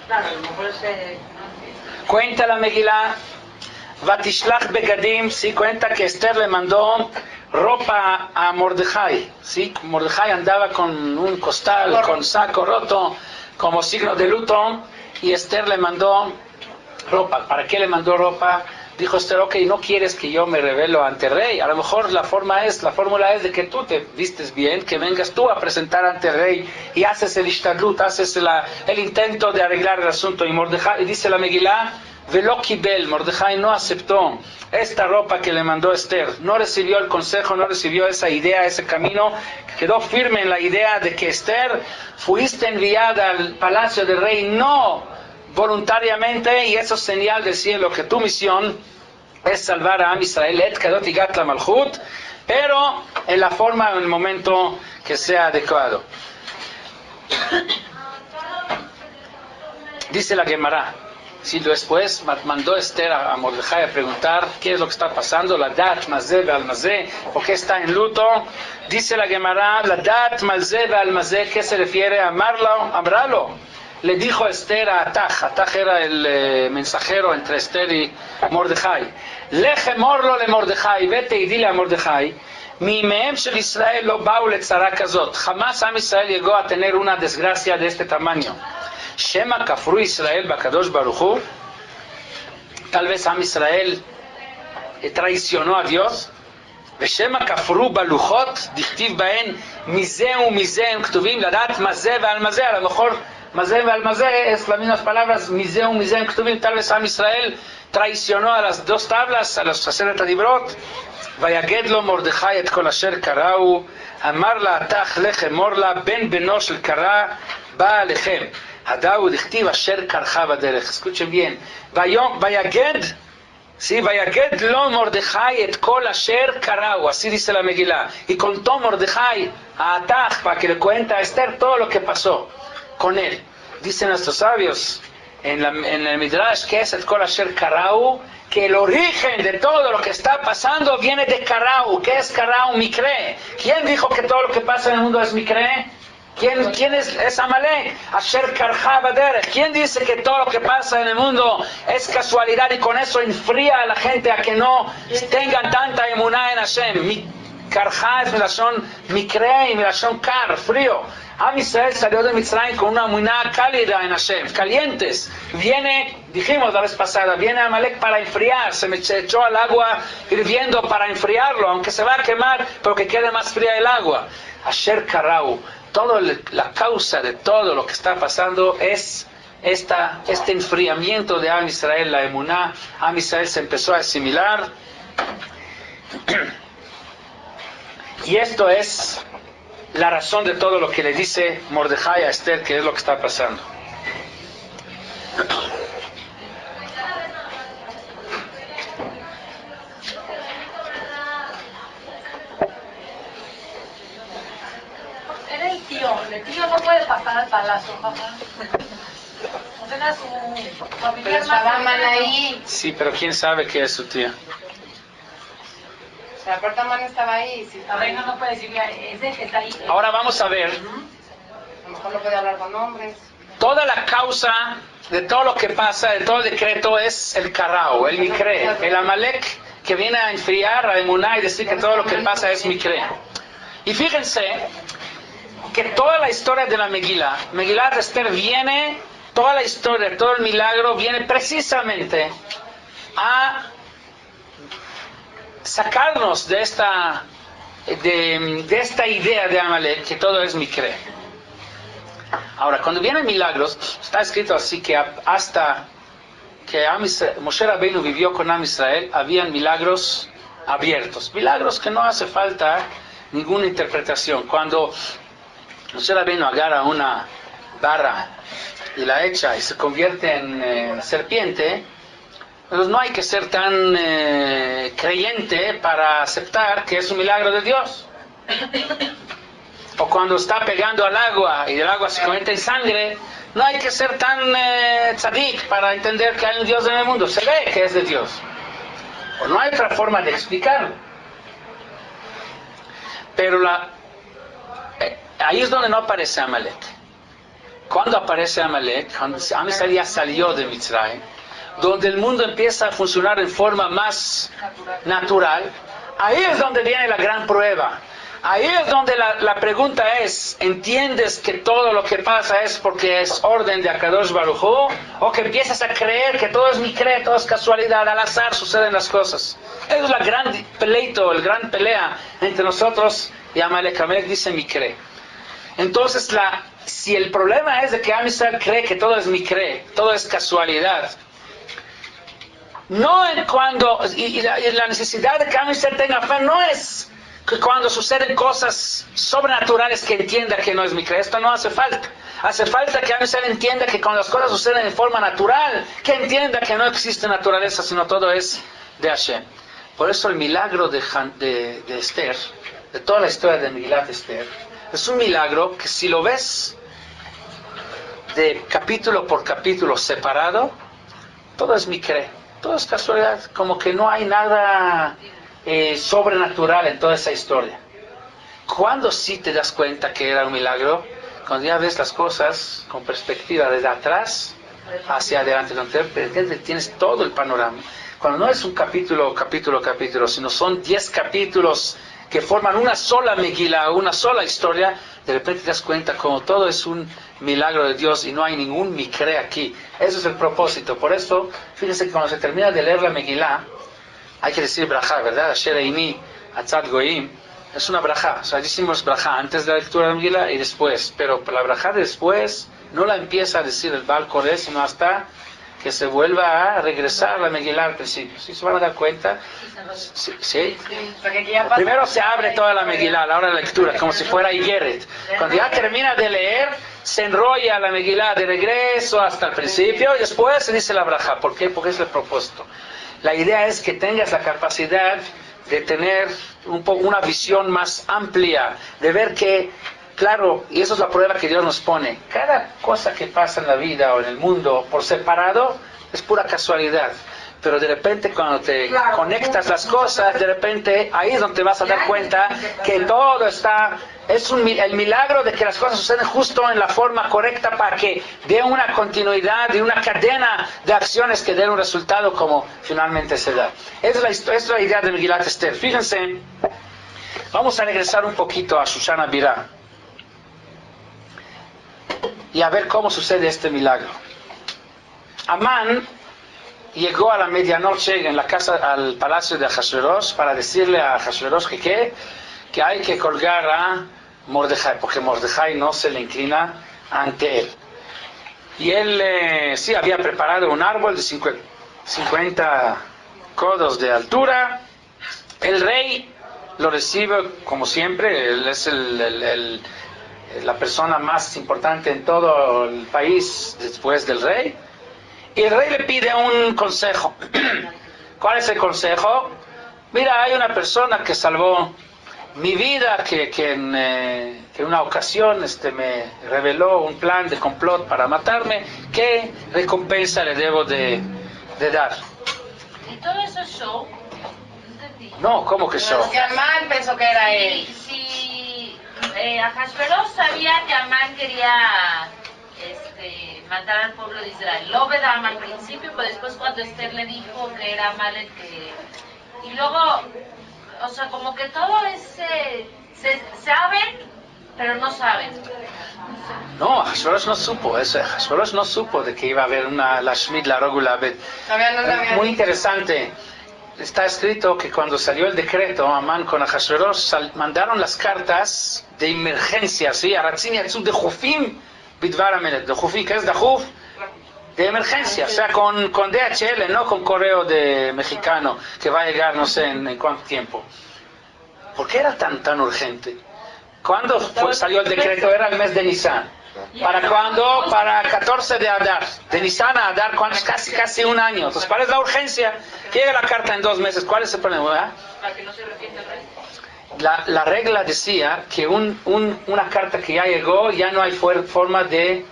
[SPEAKER 4] Claro, a lo mejor
[SPEAKER 1] Cuenta la Megilá, Vatishlach Begadim, sí, cuenta que Esther le mandó ropa a Mordejai, sí, Mordejai andaba con un costal, con saco roto, como signo de luto, y Esther le mandó ropa. ¿Para qué le mandó ropa? Dijo Esther, ok, no quieres que yo me revelo ante el rey. A lo mejor la fórmula es de que tú te vistes bien, que vengas tú a presentar ante el rey y haces el ishtadlut, haces el intento de arreglar el asunto. Y Mordejai, dice la Megilá, Velo kibel, Mordejai no aceptó esta ropa que le mandó Esther, no recibió el consejo, no recibió esa idea, ese camino, quedó firme en la idea de que Esther, fuiste enviada al palacio del rey, no voluntariamente, y eso es señal del cielo que tu misión es salvar a Am Israel, et kadot igat la malchut, pero en la forma, en el momento que sea adecuado. Dice la Gemara, Sí, después mandó Esther a Mordejai a preguntar qué es lo que está pasando, la dat mazé ve'almazé, por qué está en luto. Dice la Gemara, la dat mazé ve'almazé, ¿qué se refiere? Amralo. Le dijo Esther a Atach era el mensajero entre Esther y Mordejai. Leje morlo le Mordejai, vete y dile a Mordejai, מימיהם של ישראל לא באו לצרה כזאת. jamás עם ישראל llegó a tener una desgracia de este tamaño. שמא כפרו ישראל בקדוש ברוך הוא. tal vez עם ישראל traicionó a Dios. ושמא כפרו בלוחות, דכתיב בהן מזה ומזה הם כתובים, לדעת מה זה ועל מה זה. a lo mejor מזה ועל מה זה es las mismas palabras, מזה ומזה הם כתובים. tal vez עם ישראל traicionó a las dos tablas, a los 10 הדיברות. ויגד לו מרדכי את כל אשר קראו, אמר לה התך לך אמור לה, בן בנו של קרא בא עליכם. הדאו דכתיב אשר קרחה בדרך. escuchen bien. ויגד, sí, ויגד לו מרדכי את כל אשר קראו, así dice la Megilá. Y contó Mordejai a Atach para que le cuente a Esther todo lo que pasó con él. Dicen nuestros sabios en el Midrash que es el Kol Asher Karau, que el origen de todo lo que está pasando viene de Karau. ¿Qué es Karau? Mikre. ¿Quién dijo que todo lo que pasa en el mundo es Mikre? ¿Quién es Amalek? Asher Karja Baderech. ¿Quién dice que todo lo que pasa en el mundo es casualidad y con eso enfría a la gente a que no tengan tanta emuná en Hashem? Karja es Milashon Mikre y Milashon Kar, frío. Am Israel salió de Mitzrayim con una emuná cálida en Hashem, calientes. Viene, dijimos la vez pasada, viene Amalek para enfriar, se echó al agua hirviendo para enfriarlo, aunque se va a quemar, pero que quede más fría el agua. Asher Karau, la causa de todo lo que está pasando es este enfriamiento de Am Israel, la emuná. Am Israel se empezó a asimilar. Y esto es la razón de todo lo que le dice Mordejai a Esther, que es lo que está pasando.
[SPEAKER 4] Era el tío no puede pasar al palacio, papá. No era su
[SPEAKER 5] Pero
[SPEAKER 4] familiar
[SPEAKER 5] estaba
[SPEAKER 4] más
[SPEAKER 5] mal
[SPEAKER 4] cercano.
[SPEAKER 5] ahí.
[SPEAKER 1] Sí, pero quién sabe qué es su tía.
[SPEAKER 5] O sea, aparte Man estaba ahí. Si
[SPEAKER 4] La
[SPEAKER 5] estaba
[SPEAKER 4] reina
[SPEAKER 5] ahí.
[SPEAKER 4] no puede decir, mira, ese que está ahí.
[SPEAKER 1] Ahora vamos a ver
[SPEAKER 5] A lo mejor no puede hablar con hombres.
[SPEAKER 1] toda la causa de todo lo que pasa, de todo el decreto, es el Karao, el Mikre, el Amalek que viene a enfriar a Emuná y decir que todo lo que pasa es Mikre. Y fíjense que toda la historia de la Megilá de Esther viene, toda la historia, todo el milagro viene precisamente a sacarnos de esta idea de Amalek, que todo es Mikre. Ahora, cuando vienen milagros, está escrito así que hasta que Moshe Rabbeinu vivió con Am Israel, habían milagros abiertos, milagros que no hace falta ninguna interpretación. Cuando Moshe Rabbeinu agarra una barra y la echa y se convierte en serpiente, pues no hay que ser tan creyente para aceptar que es un milagro de Dios. O cuando está pegando al agua y el agua se convierte en sangre, no hay que ser tan tzadik para entender que hay un Dios en el mundo. Se ve que es de Dios. O no hay otra forma de explicarlo. Pero ahí es donde no aparece Amalek. Cuando aparece Amalek, cuando Am Israel ya salió de Mitzrayim, donde el mundo empieza a funcionar en forma más natural, ahí es donde viene la gran prueba. Ahí es donde la pregunta es, ¿entiendes que todo lo que pasa es porque es orden de Akadosh Baruj Hu? ¿O que empiezas a creer que todo es mikre, todo es casualidad, al azar suceden las cosas? Es la gran pleito, el gran pelea entre nosotros y Amalek. Amalek dice mikre. Entonces, si el problema es de que Am Israel cree que todo es mikre, todo es casualidad, no en cuando, y la necesidad de que Am Israel tenga fe no es que cuando suceden cosas sobrenaturales que entienda que no es mikre. Esto no hace falta. Hace falta que Am Israel entienda que cuando las cosas suceden en forma natural, que entienda que no existe naturaleza, sino todo es de Hashem. Por eso el milagro de Esther, de toda la historia de Megilat Esther, es un milagro que si lo ves de capítulo por capítulo separado, todo es micre, todo es casualidad, como que no hay nada sobrenatural en toda esa historia. Cuando sí te das cuenta que era un milagro, cuando ya ves las cosas con perspectiva desde atrás hacia adelante, tienes todo el panorama. Cuando no es un capítulo, sino son 10 capítulos que forman una sola Megilá, una sola historia, de repente te das cuenta como todo es un milagro de Dios y no hay ningún micre aquí. Eso es el propósito. Por eso, fíjense que cuando se termina de leer la Megilá, hay que decir brajá, ¿verdad? Asher Eini Atzad Goim. Es una brajá. O sea, decimos brajá antes de la lectura de la Megilá y después. Pero la brajá después no la empieza a decir el Baal Koré, sino hasta que se vuelva a regresar a la Megilá al principio. ¿Sí se van a dar cuenta? Sí. Primero se abre toda la Megilá a la hora de la lectura, como si fuera Igeret. Cuando ya termina de leer, se enrolla la Megilá de regreso hasta el principio y después se dice la brajá. ¿Por qué? Porque es el propósito. La idea es que tengas la capacidad de tener una visión más amplia, de ver que, claro, y eso es la prueba que Dios nos pone, cada cosa que pasa en la vida o en el mundo por separado es pura casualidad, pero de repente cuando te conectas las cosas, de repente ahí es donde te vas a dar cuenta que todo está, el milagro de que las cosas suceden justo en la forma correcta para que dé una continuidad y una cadena de acciones que den un resultado como finalmente se da. Esa es la idea de Megilat Esther. Fíjense, vamos a regresar un poquito a Shoshana Birá y a ver cómo sucede este milagro. Amán llegó a la medianoche en la casa, al palacio de Ahasverosh, para decirle a Ahasverosh que hay que colgar a Mordejai, porque Mordejai no se le inclina ante él. Y él sí había preparado un árbol de 50 codos de altura. El rey lo recibe como siempre, él es la persona más importante en todo el país después del rey. Y el rey le pide un consejo. ¿Cuál es el consejo? Mira, hay una persona que salvó mi vida, que en una ocasión me reveló un plan de complot para matarme. ¿Qué recompensa le debo de dar?
[SPEAKER 6] ¿Y todo eso es show? No entendí.
[SPEAKER 1] No, ¿cómo que show?
[SPEAKER 5] Porque Amán pensó que era él.
[SPEAKER 6] Si Ahasverosh sabía que Amán quería matar al pueblo de Israel. Lo vedam al principio, pero después cuando Esther le dijo que era mal el que... Y luego, o sea, como que todo es... se saben, pero no saben.
[SPEAKER 1] No, Ahasverosh no supo eso. Ahasverosh no supo de que iba a haber la Shmid, la Rogula Bet. Muy interesante. Está escrito que cuando salió el decreto, Amán con Ahasverosh mandaron las cartas de emergencia, ¿sí? A Ratzin Yatzú de Jufim, Bidvar Amelet, de Jufim, que es Dajuf, de emergencia, o sea, con DHL, no con correo de mexicano, que va a llegar no sé en cuánto tiempo. ¿Por qué era tan urgente? ¿Cuándo salió el decreto? Era el mes de Nisan. ¿Para cuándo? Para 14 de Adar. De Nisan a Adar, casi un año. Entonces, ¿cuál es la urgencia? Que llegue la carta en 2 meses. ¿Cuál es el problema?
[SPEAKER 6] Para que no se arrepienta el rey.
[SPEAKER 1] La regla decía que una carta que ya llegó, ya no hay forma de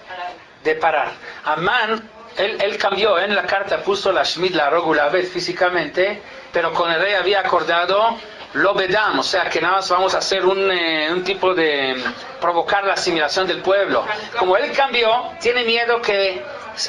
[SPEAKER 1] parar. Amán, él cambió, en la carta puso la Shmid, la Rogula Bet físicamente, pero con el rey había acordado lo vedam, o sea que nada más vamos a hacer un tipo de provocar la asimilación del pueblo. Como él cambió, tiene miedo que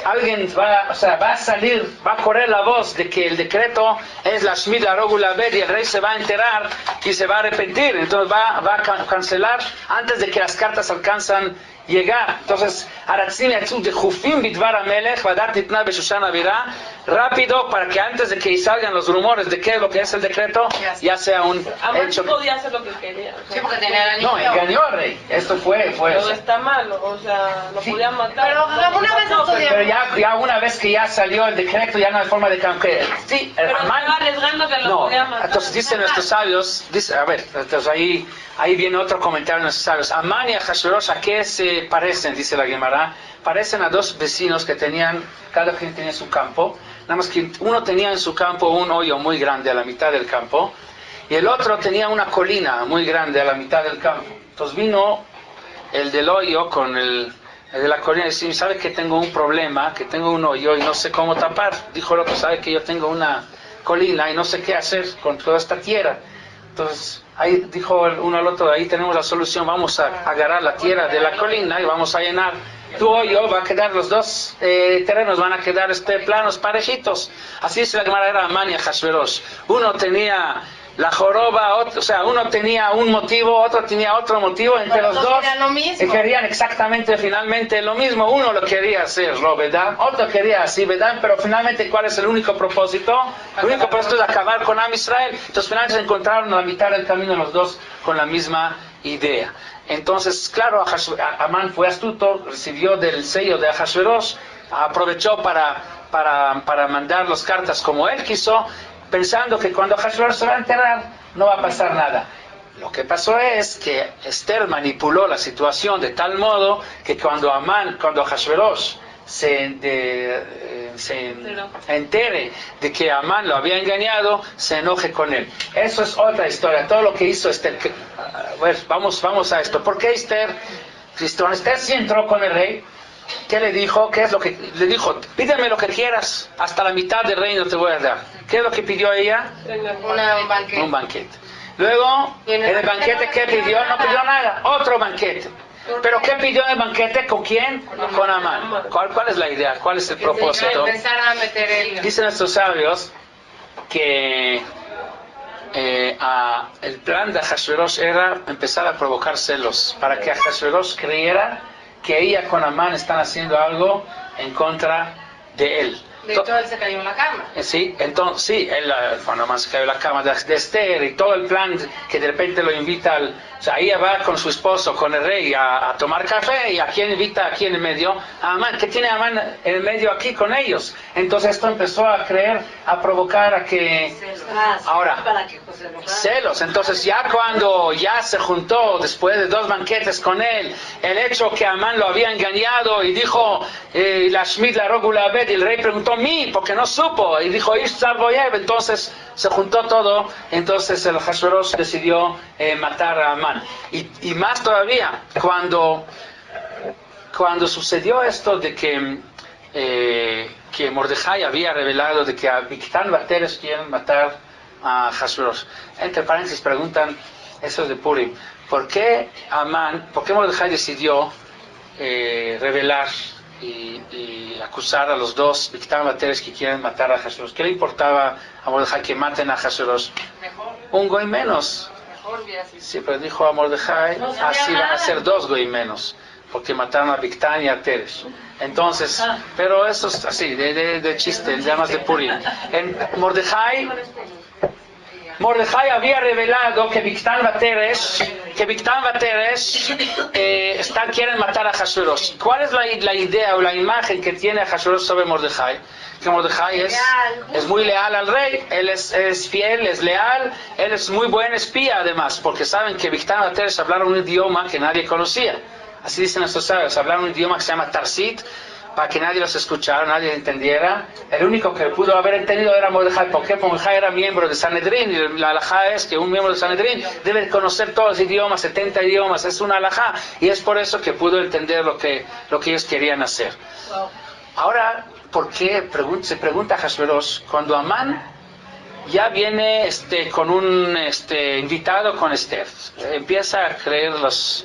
[SPEAKER 1] alguien va a salir, va a correr la voz de que el decreto es la Shmid, la Rogula Bet, y el rey se va a enterar y se va a arrepentir. Entonces va a cancelar antes de que las cartas alcanzan llegar. Entonces, Aratzim Yatzú de Jufim Bidvar Amelech Vadat Nitna Beshoshana Birá, rápido, para que antes de que salgan los rumores de qué es lo que es el decreto, ya sea un
[SPEAKER 7] Amán
[SPEAKER 1] hecho.
[SPEAKER 7] podía hacer lo que quería. O sea,
[SPEAKER 5] Sí, porque tenía el anillo.
[SPEAKER 1] No, engañó al rey. Esto fue
[SPEAKER 7] pero
[SPEAKER 1] eso.
[SPEAKER 7] está mal, o sea, lo
[SPEAKER 1] Sí.
[SPEAKER 7] podían matar.
[SPEAKER 5] Pero alguna vez estudiamos.
[SPEAKER 1] Pero ya una vez que ya salió el decreto, ya no hay forma de cambiar. Sí,
[SPEAKER 7] Pero
[SPEAKER 1] Amán-
[SPEAKER 7] estaba arriesgando que lo
[SPEAKER 1] no,
[SPEAKER 7] podían matar.
[SPEAKER 1] entonces dicen nuestros sabios, a ver, entonces ahí viene otro comentario de nuestros sabios. Amán y Ahasverosh, ¿a qué se parecen? Dice la Gemara. Parecen a 2 vecinos que tenían, cada quien tenía su campo, nada más que uno tenía en su campo un hoyo muy grande a la mitad del campo, y el otro tenía una colina muy grande a la mitad del campo. Entonces vino el del hoyo con el de la colina, y sabe que tengo un problema, que tengo un hoyo y no sé cómo tapar. Dijo el otro, sabe que yo tengo una colina y no sé qué hacer con toda esta tierra. Entonces, ahí dijo uno al otro, ahí tenemos la solución, vamos a agarrar la tierra de la colina y vamos a llenar tu hoyo, va a quedar los dos terrenos, van a quedar planos, parejitos. Así es la Gemara era Amán y Ahasverosh. Uno tenía la joroba, o sea, uno tenía un motivo, otro tenía otro motivo, entre los dos querían exactamente finalmente lo mismo. Uno lo quería hacer Rovedam, otro quería así Vedam, pero finalmente ¿cuál es el único propósito? El único propósito es acabar con Am Israel. Entonces finalmente se encontraron a la mitad del camino los dos con la misma idea. Entonces, claro, Amán fue astuto, recibió del sello de Ahasverosh, aprovechó para mandar las cartas como él quiso, pensando que cuando Ahasverosh se va a enterar no va a pasar nada. Lo que pasó es que Esther manipuló la situación de tal modo que cuando Ahasverosh se entere de que Amán lo había engañado, se enoje con él. Eso es otra historia. Todo lo que hizo Esther. Vamos a esto. ¿Por qué Esther sí entró con el rey? ¿Qué le dijo? ¿Qué es lo que le dijo? Pídeme lo que quieras, hasta la mitad del reino te voy a dar. ¿Qué es lo que pidió ella? Un banquete. Luego, en el banquete, ¿qué pidió? No pidió nada. Otro banquete. ¿Pero qué pidió en el banquete? ¿Con quién? Con Amán. ¿Cuál es la idea? ¿Cuál es el propósito? Dicen nuestros sabios que el plan de Ahasverosh era empezar a provocar celos, para que Ahasverosh creyera que ella con Amán están haciendo algo en contra de él.
[SPEAKER 5] De hecho, él se cayó en la cama.
[SPEAKER 1] Sí, entonces, sí, él cuando Amán se cayó en la cama de Esther y todo el plan que de repente lo invita o sea, ella va con su esposo, con el rey, a tomar café, y ¿a quién invita aquí en el medio? A Amán. ¿Qué tiene Amán en el medio aquí con ellos? Entonces esto empezó a provocar a que... Ahora, celos. Entonces ya cuando ya se juntó, después de 2 banquetes con él, el hecho que Amán lo había engañado y dijo, la Shmid, la Rogula Bet, y el rey preguntó porque no supo, y dijo, entonces se juntó todo, entonces el Ahasverosh decidió matar a Amán. Y más todavía, cuando sucedió esto de que Mordejai había revelado de que a Bigtan Bateres quieren matar a Ahasverosh. Entre paréntesis preguntan, eso es de Purim, ¿por qué Mordejai decidió revelar y acusar a los dos Bigtan Bateres que quieren matar a Ahasverosh? ¿Qué le importaba a Mordejai que maten a Ahasverosh? Un goy menos. Sí, pero dijo a Mordejai, así van a ser 2 goy menos, porque mataron a Bigtan y a Teres. Entonces, pero eso es así, de chiste, llamas de Purim. Mordejai había revelado que Bigtan Bateres quieren matar a Ahasverosh. ¿Cuál es la idea o la imagen que tiene Ahasverosh sobre Mordejai? Que Mordejai es muy leal al rey, él es fiel, es leal, él es muy buen espía además, porque saben que Bigtan Bateres hablaron un idioma que nadie conocía. Así dicen nuestros sabios, hablaron un idioma que se llama Tarsit, para que nadie los escuchara, nadie entendiera. El único que pudo haber entendido era Mordejai. ¿Por qué? Porque Mordejai era miembro de Sanedrín, y la halajá es que un miembro de Sanedrín debe conocer todos los idiomas, 70 idiomas, es una halajá, y es por eso que pudo entender lo que ellos querían hacer. Ahora, ¿por qué? Se pregunta Ahasverosh, cuando Amán ya viene con un invitado con Esther, empieza a creer los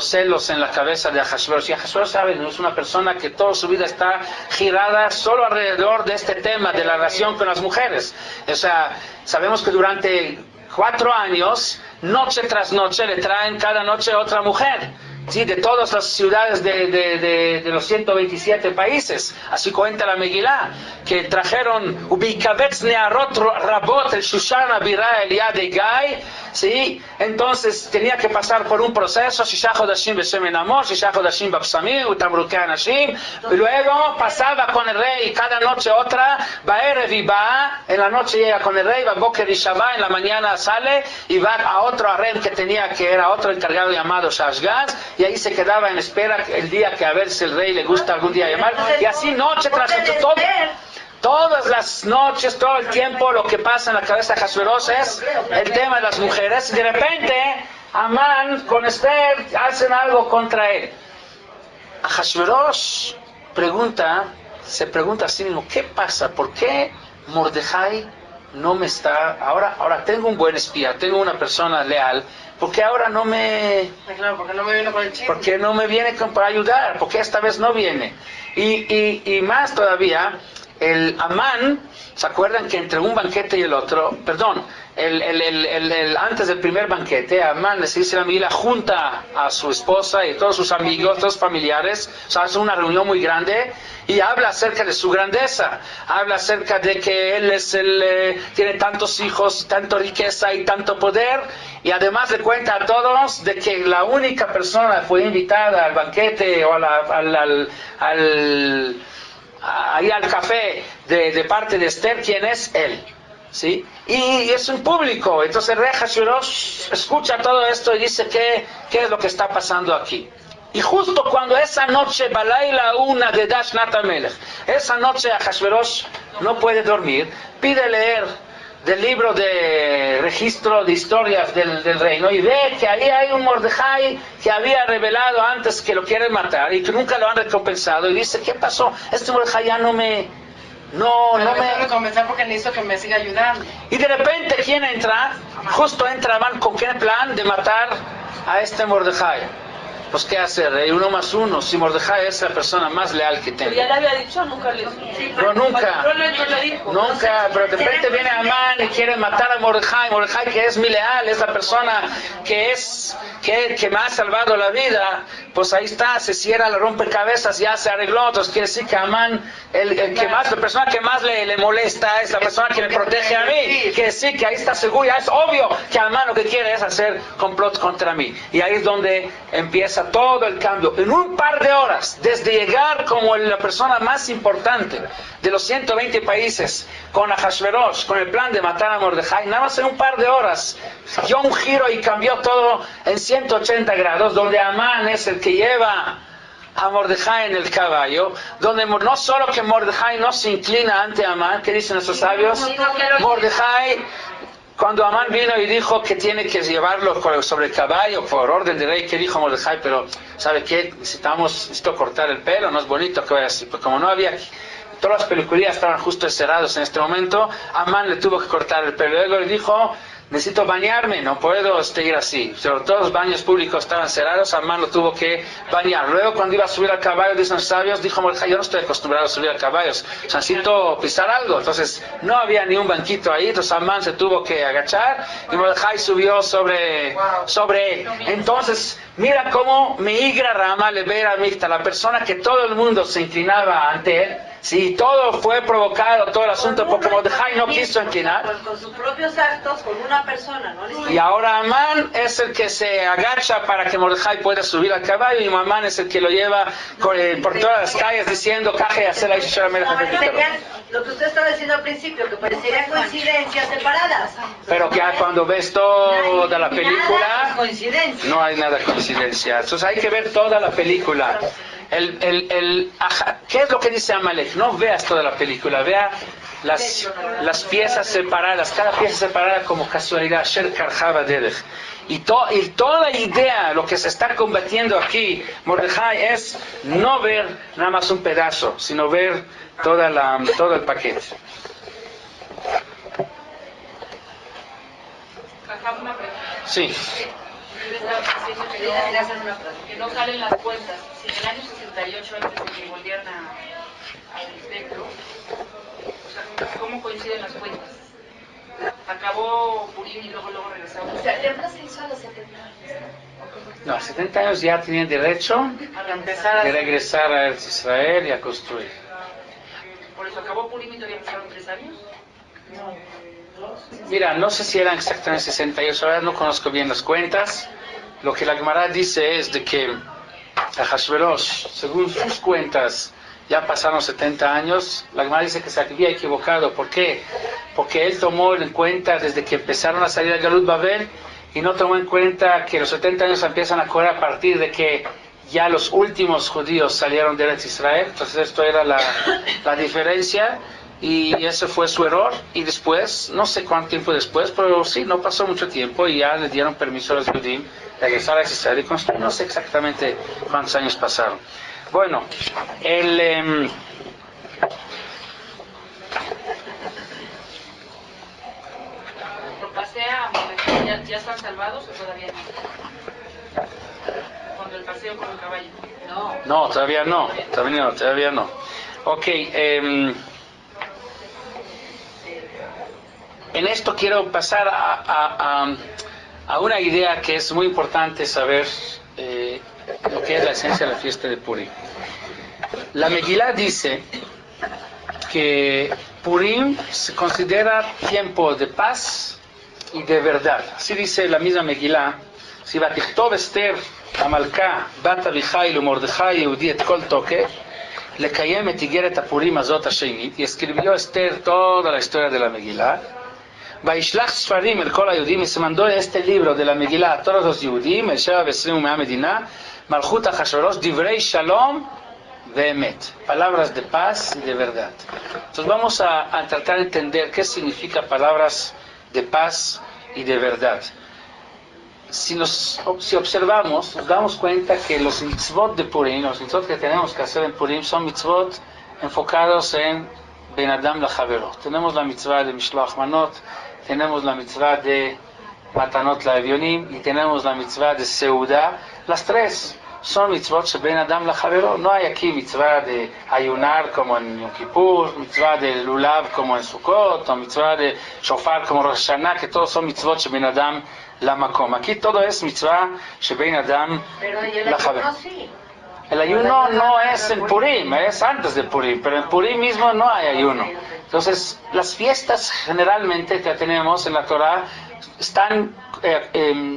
[SPEAKER 1] celos en la cabeza de Ahasverosh. Y Ahasverosh, saben, es una persona que toda su vida está girada solo alrededor de este tema de la relación con las mujeres. O sea, sabemos que durante 4 años, noche tras noche, le traen cada noche otra mujer. Sí, de todas las ciudades de los 127 países. Así cuenta la Megilá, que trajeron Ubikabetz Nearot Rabot el Shushana Birá el Yad Egay. Sí, entonces tenía que pasar por un proceso, Shisha Chodashim Beshem Amor, Shisha Chodashim Bapsamim, Utamruke Anashim, y luego pasaba con el rey cada noche otra, Baerev y Ba, en la noche llega con el rey, Baboker y Shabbat, en la mañana sale y va a otro harem que era otro encargado llamado Shashgaz, y ahí se quedaba en espera el día que a ver si el rey le gusta algún día llamar, y así noche tras noche, todas las noches, todo el tiempo, lo que pasa en la cabeza de Ahasverosh es el tema de las mujeres. Y de repente, Amán con Esther hacen algo contra él. Ahashverosh se pregunta a sí mismo, ¿qué pasa? ¿Por qué Mordejai no me está... Ahora tengo un buen espía, tengo una persona leal, ¿por qué ahora no me...
[SPEAKER 2] Claro, porque no me vino con el chisme.
[SPEAKER 1] ¿Por qué no me viene para ayudar? ¿Por qué esta vez no viene? Y más todavía, el Amán, ¿se acuerdan que entre un banquete y el otro, perdón, antes del primer banquete, Amán les dice a mí, la junta a su esposa y todos sus amigos, todos sus familiares, o sea, hace una reunión muy grande y habla acerca de su grandeza, habla acerca de que él tiene tantos hijos, tanta riqueza y tanto poder, y además le cuenta a todos de que la única persona que fue invitada al banquete o ahí al café de parte de Esther, ¿quién es? Él. ¿Sí? Y es un público, entonces Rey Ahashverosh escucha todo esto y dice ¿qué es lo que está pasando aquí? Y justo cuando esa noche, Balaila una de Dashnat HaMelech, esa noche Ahashverosh no puede dormir, pide leer del libro de registro de historias del reino y ve que ahí hay un Mordejai que había revelado antes que lo quieren matar y que nunca lo han recompensado y dice, ¿qué pasó? Este Mordejai ya no me
[SPEAKER 2] recompensar porque necesito que me siga ayudando.
[SPEAKER 1] Y de repente, ¿quién entra? Justo entraban con qué plan de matar a este Mordejai. Pues qué hacer, uno más uno, si Mordejai es la persona más leal que
[SPEAKER 7] Pero
[SPEAKER 1] tengo.
[SPEAKER 7] ya le había dicho, nunca le dijo.
[SPEAKER 1] Pero nunca,
[SPEAKER 7] No le dijo.
[SPEAKER 1] nunca, pero de repente viene Amán y quiere matar a Mordejai, que es mi leal, es la persona que me ha salvado la vida, pues ahí está, se cierra, le rompecabezas, ya se arregló, entonces quiere decir que Amán, la persona que más le molesta es la persona que me protege a mí, que sí, que ahí está seguro, ya es obvio que Amán lo que quiere es hacer complot contra mí, y ahí es donde empieza todo el cambio, en un par de horas, desde llegar como la persona más importante de los 120 países, con Ahashverosh, con el plan de matar a Mordejai, nada más en un par de horas, dio un giro y cambió todo en 180 grados, donde Amán es el que lleva a Mordejai en el caballo, donde no solo que Mordejai no se inclina ante Amán, ¿qué dicen nuestros sabios? Mordejai, cuando Amán vino y dijo que tiene que llevarlo sobre el caballo por orden del rey, ¿qué dijo Mordejai? Pero, ¿sabe qué? Necesito cortar el pelo, no es bonito que vaya así. Pues como no había, todas las peluquerías estaban justo encerradas en este momento, Amán le tuvo que cortar el pelo. Luego le dijo, necesito bañarme, no puedo ir así. Pero todos los baños públicos estaban cerrados, Amán lo tuvo que bañar. Luego cuando iba a subir al caballo, dicen los sabios, dijo Mordejai, yo no estoy acostumbrado a subir a caballos, necesito pisar algo. Entonces no había ni un banquito ahí, entonces Amán se tuvo que agachar y Mordejai subió sobre él. Entonces mira cómo Meigra Rama le ve a Micta, la persona que todo el mundo se inclinaba ante él. Sí, todo fue provocado, todo el asunto, porque Mordejai no quiso inclinar.
[SPEAKER 2] Con sus propios actos, con una persona, ¿no?
[SPEAKER 1] Y ahora Amán es el que se agacha para que Mordejai pueda subir al caballo, y Amán es el que lo lleva por todas las calles diciendo, Caje, hacer la
[SPEAKER 2] Lo que usted estaba diciendo al principio, que parecerían coincidencias separadas.
[SPEAKER 1] Pero que cuando ves toda la película,
[SPEAKER 2] Coincidencia.
[SPEAKER 1] no hay nada de coincidencia. Entonces hay que ver toda la película. ¿Qué es lo que dice Amalek? No veas toda la película, vea las piezas separadas, cada pieza separada como casualidad. Sher Karjava Derech. Y toda idea, lo que se está combatiendo aquí, Mordejai, es no ver nada más un pedazo, sino ver todo el paquete. Sí.
[SPEAKER 6] Que no salen las cuentas. Si en el año 68, antes de que volvieran al espectro, o sea, ¿cómo coinciden las cuentas? Acabó Purim y luego regresaron.
[SPEAKER 5] O sea, el templo se hizo a los 70 años.
[SPEAKER 1] No, a 70 años ya tenían derecho de regresar a Israel y a construir.
[SPEAKER 6] ¿Por eso acabó Purim y todavía pasaron 3 años?
[SPEAKER 1] Mira, no sé si eran exactamente 68, ahora no conozco bien las cuentas. Lo que la Gemara dice es de que Ahashverosh, según sus cuentas, ya pasaron 70 años. La Gemara dice que se había equivocado. ¿Por qué? Porque él tomó en cuenta desde que empezaron a salir de Galut Babel y no tomó en cuenta que los 70 años empiezan a correr a partir de que ya los últimos judíos salieron de Eretz Israel. Entonces esto era la diferencia. Y ese fue su error, y después, no sé cuánto tiempo después, pero sí, no pasó mucho tiempo, y ya le dieron permiso a los judíos de regresar a Israel y construir. No sé exactamente cuántos años pasaron. Bueno,
[SPEAKER 4] Por pasea, ¿ya están salvados o todavía no? Cuando el paseo con el caballo.
[SPEAKER 1] no, todavía no. Ok, en esto quiero pasar a una idea que es muy importante saber, lo que es la esencia de la fiesta de Purim. La Megilá dice que Purim se considera tiempo de paz y de verdad. Así dice la misma Megilá. Si Vatichtov Esther Amalcá Bat Abichai Mordechai Yehudi et Kol Toke Lekayem et Igeret HaPurim Azot HaShemit, y escribió Esther toda la historia de la Megilá. Vaishlach Sfarim el Kol HaYudim, y se mandó este libro de la Megilá a todos los Yehudim, el Sheva Besrim Umea Medina, Malchut HaChashverosh, Divrei Shalom Ve'emet, palabras de paz y de verdad. Entonces vamos a tratar de entender qué significa palabras de paz y de verdad. Si observamos, nos damos cuenta que los mitzvot de Purim, los mitzvot que tenemos que hacer en Purim, son mitzvot enfocados en Ben Adam LaChavero. Tenemos la mitzvah de Mishloach Manot, tenemos la mitzvah de Matanot LaEvionim y tenemos la mitzvah de Seudah. Las tres son mitzvot de Ben Adam LaChavero. No hay aquí mitzvah de ayunar como en Yom Kippur, mitzvah de Lulav como en Sukkot, o mitzvah de Shofar como Rosh Hashanah, que todos son mitzvot de Ben Adam LaMakom. Aquí todo es mitzvah de Ben Adam LaChavero. El ayuno no es en Purim, es antes de Purim, pero en Purim mismo no hay ayuno. Entonces, las fiestas generalmente que tenemos en la Torah están,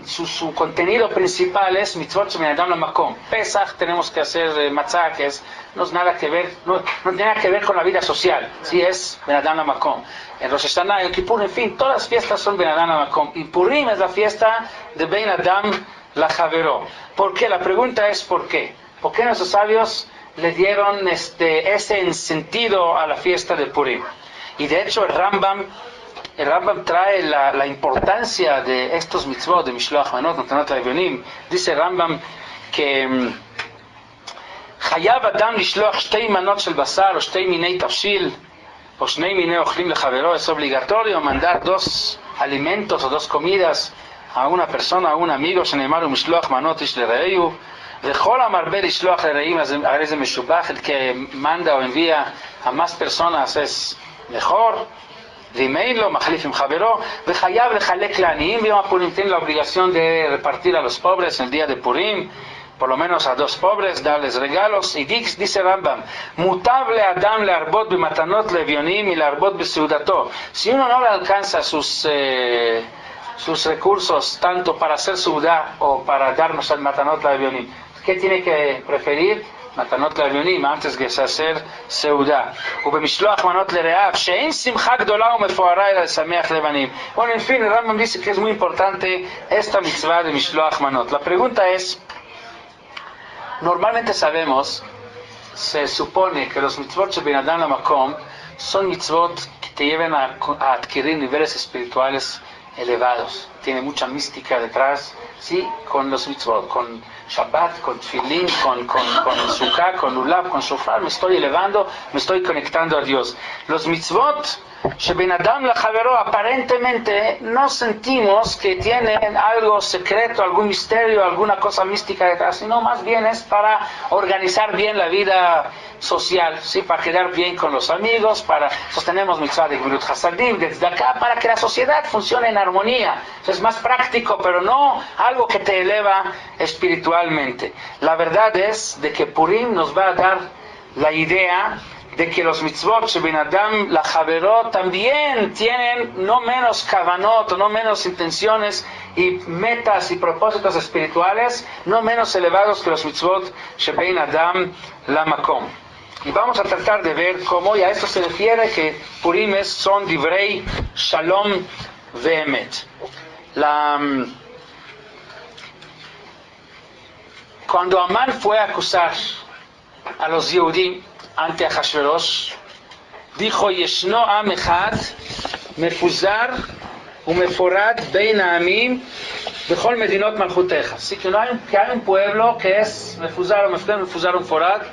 [SPEAKER 1] su contenido principal es mitzvot Ben Adam LaMakom. Pesach tenemos que hacer matzah, que no es nada que ver, no tiene nada que ver con la vida social, sí es Ben Adam LaMakom. En Rosh Hashanah, en Kippur, en fin, todas las fiestas son Ben Adam LaMakom. Y Purim es la fiesta de Ben Adam LaChavero. ¿Por qué? La pregunta es ¿por qué? ¿Por qué nuestros sabios le dieron ese sentido a la fiesta de Purim? Y de hecho el Rambam trae la importancia de estos mitzvot de Mishloach Manot, Matanot LaEvionim. Dice Rambam que Chayav Adam Lishloach Shtei Manot Shel Basar o Shtei Minei Tafshil o Shnei Minei Ochlim Lechavero. Es obligatorio mandar 2 alimentos o 2 comidas a una persona, a un amigo, Sheneimar Mishloach Manot Ish Lereyu. Dejó la Marber Ishloach Lereim, a ese Meshubach, el que manda o envía a más personas es mejor. Rimeilo, Machlifim Javero, Vejayav Lejalek Lanim, Yom Purim tiene la obligación de repartir a los pobres el día de Purim, por lo menos a 2 pobres, darles regalos. Y dice Rambam, Mutable Adam le arbot b'matanot le'evionim y le arbot b'seudato. Si uno no le alcanza sus recursos tanto para hacer seudah o para darnos el matanot le'evionim, ¿qué tiene que preferir? Matanot LaEvionim antes que hacer Seudah. Ubemishloach Manot LeReav, she'en simcha gdola umefoara ela sameach levanim. Bueno, en fin, el Rambam dice que es muy importante esta mitzvah de Mishloach Manot. La pregunta es, normalmente sabemos, se supone que los mitzvot de Ben Adam LaMakom son mitzvot que te llevan a adquirir niveles espirituales elevados. Tiene mucha mística detrás, sí, con los mitzvot, con Shabbat, con Tfilin, con el Sukkah, con Lulav, con Shofar, me estoy elevando, me estoy conectando a Dios. Los mitzvot, Ben Adam LaChavero, aparentemente no sentimos que tienen algo secreto, algún misterio, alguna cosa mística detrás, sino más bien es para organizar bien la vida social, ¿sí? Para quedar bien con los amigos, para sostenemos mitzvah de Gemilut Hasadim, desde acá, para que la sociedad funcione en armonía. Es más práctico, pero no algo que te eleva espiritualmente. La verdad es de que Purim nos va a dar la idea de que los mitzvot de Ben Adam LaChavero también tienen no menos kavanot, no menos intenciones y metas y propósitos espirituales, no menos elevados que los mitzvot de Ben Adam LaMakom. Y vamos a tratar de ver cómo, y a esto se refiere que Purim son Divrei Shalom Ve'emet. Cuando Amán fue a acusar a los Yehudim ante Ahashverosh, dijo: Yeshno am echad mefuzar umeforad bein ha'amim bechol medinot malchuteja. Así que hay un pueblo que es mefuzar, un forad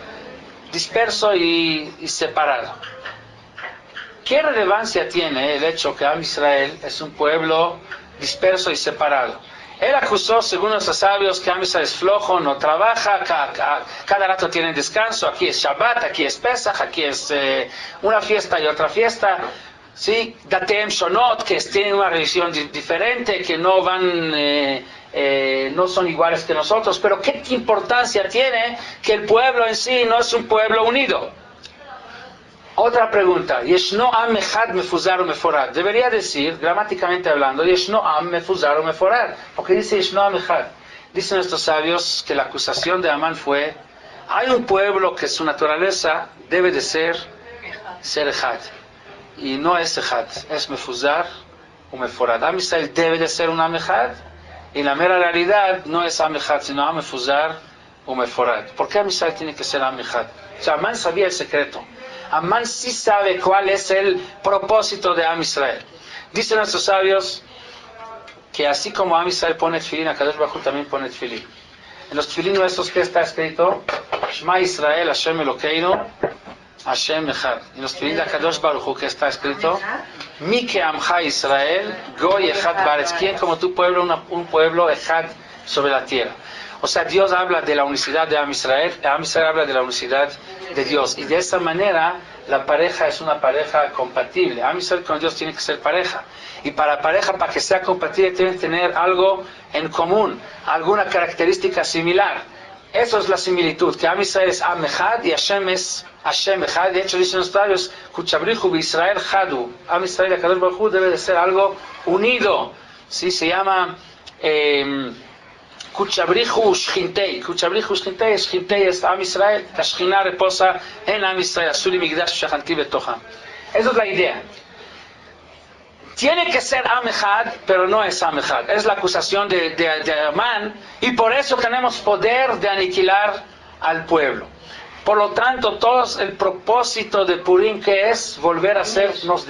[SPEAKER 1] disperso y separado. ¿Qué relevancia tiene el hecho que Am Israel es un pueblo disperso y separado? Él acusó, según nuestros sabios, que Am Israel es flojo, no trabaja, cada rato tiene descanso, aquí es Shabbat, aquí es Pesach, aquí es una fiesta y otra fiesta. ¿Sí? Datem Shonot, que tienen una religión diferente, que no van, no son iguales que nosotros, pero ¿qué importancia tiene que el pueblo en sí no es un pueblo unido? Otra pregunta, Yeshno Am Echad Mefuzar Meforad. Debería decir, gramáticamente hablando, Yeshno Am Mefuzar Meforad, porque dice Yeshno Am Echad. Dicen nuestros sabios que la acusación de Amán fue, hay un pueblo que su naturaleza debe de ser Echad. Y no es Echad, es Mefuzar o Meforad. Am Israel debe de ser un Am Echad, y la mera realidad no es Am Echad, sino Am Mefuzar o Meforad. ¿Por qué Am Israel tiene que ser Am Echad? O sea, Amán sabía el secreto. Amán sí sabe cuál es el propósito de Am Israel. Dicen nuestros sabios que así como Am Israel pone tefilín, Akadosh Baruj Hu también pone tefilín. En los tefilín nuestros, ¿qué está escrito? Shema Israel, Hashem Elokeinu, Hashem Echad. En los tefilín de Akadosh Baruj Hu, ¿qué está escrito? Mi que Amcha Israel, Goy Echad Baretz. ¿Quién como tu pueblo, un pueblo Echad sobre la tierra? O sea, Dios habla de la unicidad de Am Israel habla de la unicidad de Dios. Y de esa manera, la pareja es una pareja compatible. Am Israel con Dios tiene que ser pareja. Y para pareja, para que sea compatible, tienen que tener algo en común, alguna característica similar. Eso es la similitud, que Am Israel es Am Echad y Hashem es Hashem Echad. De hecho, dicen los sabios, Kuchabrihu Israel Chadu. Am Israel y Akadosh Baruj Hu debe de ser algo unido. ¿Sí? Se llama... Kuchabrihu Shchintei. Kuchabrihu Shchintei, Shchintei es Am Israel, la Shechina reposa en Am Israel, Asuri Migdash Shachanti Betoha. Esa es la idea. Tiene que ser Am Echad, pero no es Am Echad. Es la acusación de Amán, y por eso tenemos poder de aniquilar al pueblo. Por lo tanto, todos el propósito de Purim, que es volver a hacernos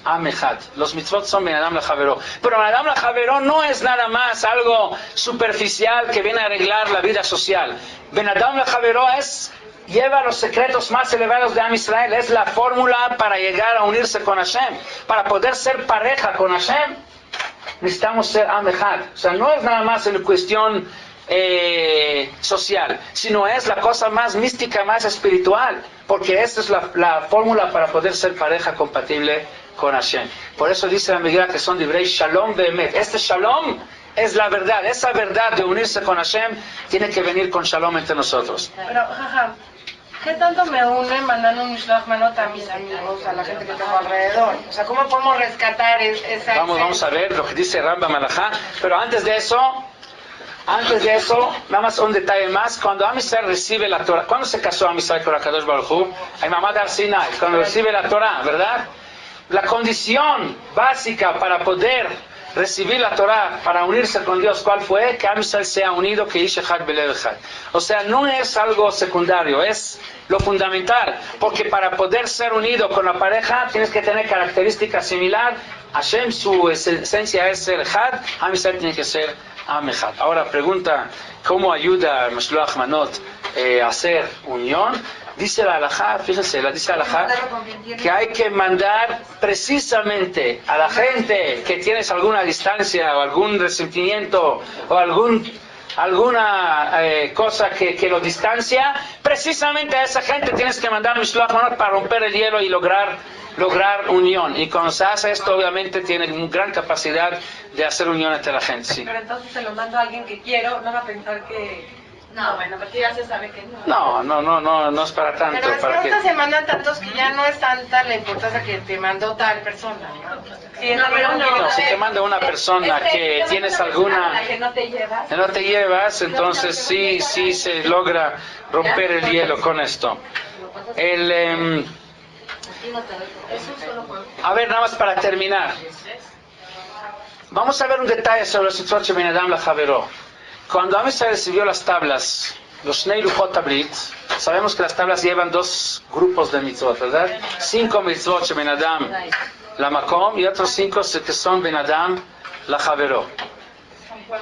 [SPEAKER 1] Am Echad. Los mitzvot son Ben Adam Lachavero. Pero Ben Adam Lachavero no es nada más algo superficial que viene a arreglar la vida social. Ben Adam Lachavero lleva los secretos más elevados de Am Israel. Es la fórmula para llegar a unirse con Hashem. Para poder ser pareja con Hashem, necesitamos ser Am Echad. O sea, no es nada más en cuestión social, sino es la cosa más mística, más espiritual, porque esta es la fórmula para poder ser pareja compatible con Hashem. Por eso dice la Megilá que son divrei Shalom Be'emet. Este Shalom es la verdad, esa verdad de unirse con Hashem tiene que venir con Shalom entre nosotros.
[SPEAKER 5] Pero, jaja, ¿qué tanto me une mandando un Mishloach Manot a mis amigos, a la gente que tengo alrededor? O sea, ¿cómo podemos rescatar esa...
[SPEAKER 1] Vamos a ver lo que dice Rambam Alajá, pero antes de eso, nada más un detalle más. Cuando Am Israel recibe la Torah, ¿cuándo se casó Am Israel con Akadosh Baruj Hu? En Mamad Har Sinai, cuando recibe la Torah, ¿verdad? La condición básica para poder recibir la Torah, para unirse con Dios, ¿cuál fue? Que Am Israel sea unido, que Ish Echad Belev Echad. O sea, no es algo secundario, es lo fundamental, porque para poder ser unido con la pareja tienes que tener características similares. Hashem, su esencia es ser Echad, Am Israel tiene que ser Am Echad. Ahora pregunta, ¿cómo ayuda Mishloach Manot a hacer unión? Dice la halajá, fíjense, dice la halajá, que hay que mandar precisamente a la gente que tienes alguna distancia o algún resentimiento o alguna cosa que lo distancia, precisamente a esa gente tienes que mandar Mishloach Manot para romper el hielo y lograr unión. Y cuando se hace esto, obviamente tiene una gran capacidad de hacer unión entre la gente. Sí.
[SPEAKER 7] Pero entonces se lo mando a alguien que quiero, no va a pensar que... No, bueno, porque ya se sabe que no.
[SPEAKER 1] No es para tanto.
[SPEAKER 5] Pero es
[SPEAKER 1] para
[SPEAKER 5] que ahorita se mandan tantos que ya no es tanta la importancia que te mandó tal persona, ¿no?
[SPEAKER 7] Sí, no,
[SPEAKER 1] si te manda una persona que tienes alguna...
[SPEAKER 7] que no te llevas.
[SPEAKER 1] Que no te llevas, entonces sí se logra romper el hielo con esto. A ver, nada más para terminar. Vamos a ver un detalle sobre los mitzvot de Ben Adam Lachavero. Cuando Am Israel recibió las tablas, los Shnei Luchot Habrit, sabemos que las tablas llevan dos grupos de mitzvot, ¿verdad? 5 mitzvot de Ben Adam Lamakom y otros 5 que son Ben Adam Lachavero.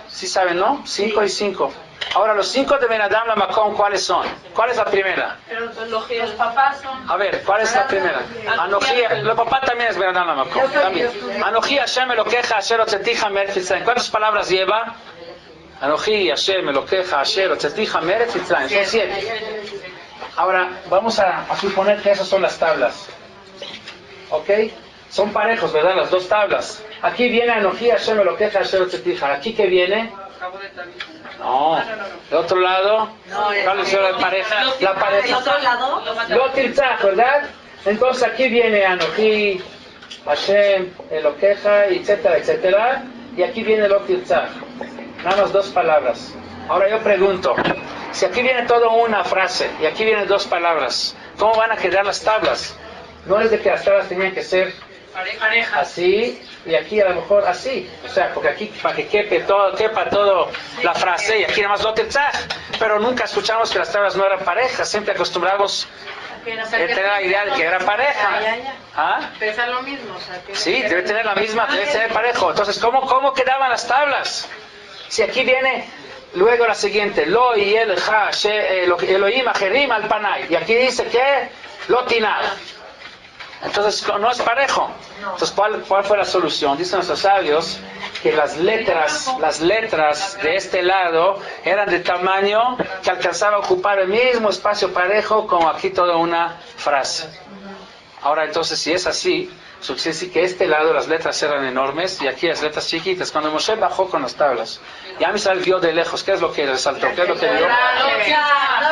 [SPEAKER 1] ¿Sí saben, no? 5 y 5. Ahora, los 5 de Ben Adam la Makom, ¿cuáles son? ¿Cuál es la primera?
[SPEAKER 3] Los papás son...
[SPEAKER 1] A ver, ¿cuál es la primera? Anoji, los papás también es Ben Adam la Makom. También. Anoji Hashem Elokeja Asher Otzeticha Meretz Mitzrayim. ¿Cuántas palabras lleva? Anoji Hashem Elokeja Asher Otzeticha Meretz Mitzrayim. Son 7. Ahora, vamos a suponer que esas son las tablas. ¿Ok? Son parejos, ¿verdad? Las dos tablas. Aquí viene Anoji Hashem Elokeja Asher Otzeticha. ¿Aquí qué viene? No. ¿De otro lado? ¿Cuál es la pareja? La pareja.
[SPEAKER 2] ¿De otro lado?
[SPEAKER 1] Lo Tirtzach, ¿verdad? Entonces aquí viene Anoji, Hashem, Elokeja, etcétera, etcétera. Y aquí viene Lo Tirtzach. Nada más 2 palabras. Ahora yo pregunto, si aquí viene toda una frase y aquí vienen 2 palabras, ¿cómo van a quedar las tablas? No es de que las tablas tenían que ser así y aquí a lo mejor así, o sea, porque aquí para que quepa todo la frase y aquí nada más Lo Tirtzach, pero nunca escuchamos que las tablas no eran parejas, siempre acostumbramos a tener la idea de que era pareja. ¿Ah?
[SPEAKER 5] Pesa lo mismo, o sea, que
[SPEAKER 1] Sí, debe tener la misma, debe tener parejo. Entonces, ¿cómo quedaban las tablas? Si aquí viene luego la siguiente, Lo y el Ja, Elohim Ajerim al Panay, y aquí dice que Lo Tinah. Entonces no es parejo. Entonces, ¿cuál fue la solución? Dicen nuestros sabios que las letras de este lado eran de tamaño que alcanzaba a ocupar el mismo espacio parejo como aquí toda una frase. Ahora entonces, si es así, quiere decir que este lado las letras eran enormes y aquí las letras chiquitas. Cuando Moshe bajó con las tablas, ya Misrael vio de lejos, ¿qué es lo que resaltó? ¿Qué es lo que vio?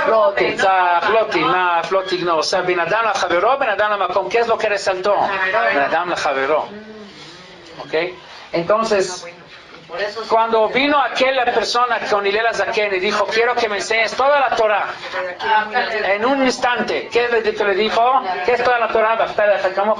[SPEAKER 1] Lo Tirtzach, Lo Tinah, Lo Tigno. O sea, Ben Adam la Javero, Ben Adam la Makom. ¿Qué es lo que resaltó? Ben Adam la Javero. ¿Ok? Entonces, cuando vino aquella persona con Hillel Zaken y dijo, quiero que me enseñes toda la Torah, en un instante, ¿qué le dijo? ¿Qué es toda la Torah?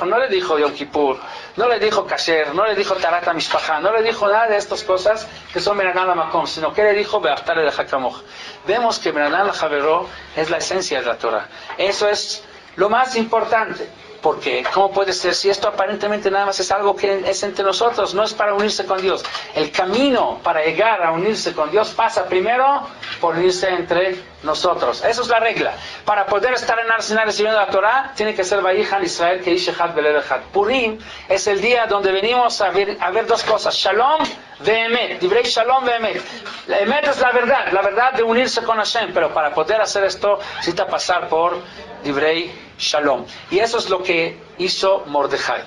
[SPEAKER 1] No le dijo Yom Kippur, no le dijo Kasher, no le dijo Tarat HaMishpacha, no le dijo nada de estas cosas que son Ben Adam la Makom, sino que le dijo Be'aftale de Hakamoch. Vemos que Ben Adam la Javero es la esencia de la Torah. Eso es lo más importante. Porque, ¿cómo puede ser si esto aparentemente nada más es algo que es entre nosotros? No es para unirse con Dios. El camino para llegar a unirse con Dios pasa primero por unirse entre nosotros. Esa es la regla. Para poder estar en Har Sinai recibiendo la Torah, tiene que ser Vayihan Israel que Ish Echad Belev Echad. Purim es el día donde venimos a ver 2 cosas. Shalom ve'emet. Divrei Shalom ve'emet. La emet es la verdad de unirse con Hashem. Pero para poder hacer esto, necesita pasar por Divrei Shalom. Y eso es lo que hizo Mordejai.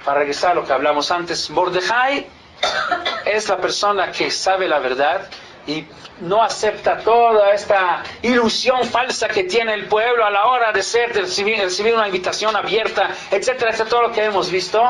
[SPEAKER 1] Para regresar a lo que hablamos antes, Mordejai es la persona que sabe la verdad y no acepta toda esta ilusión falsa que tiene el pueblo a la hora de recibir una invitación abierta, etcétera, etcétera, todo lo que hemos visto.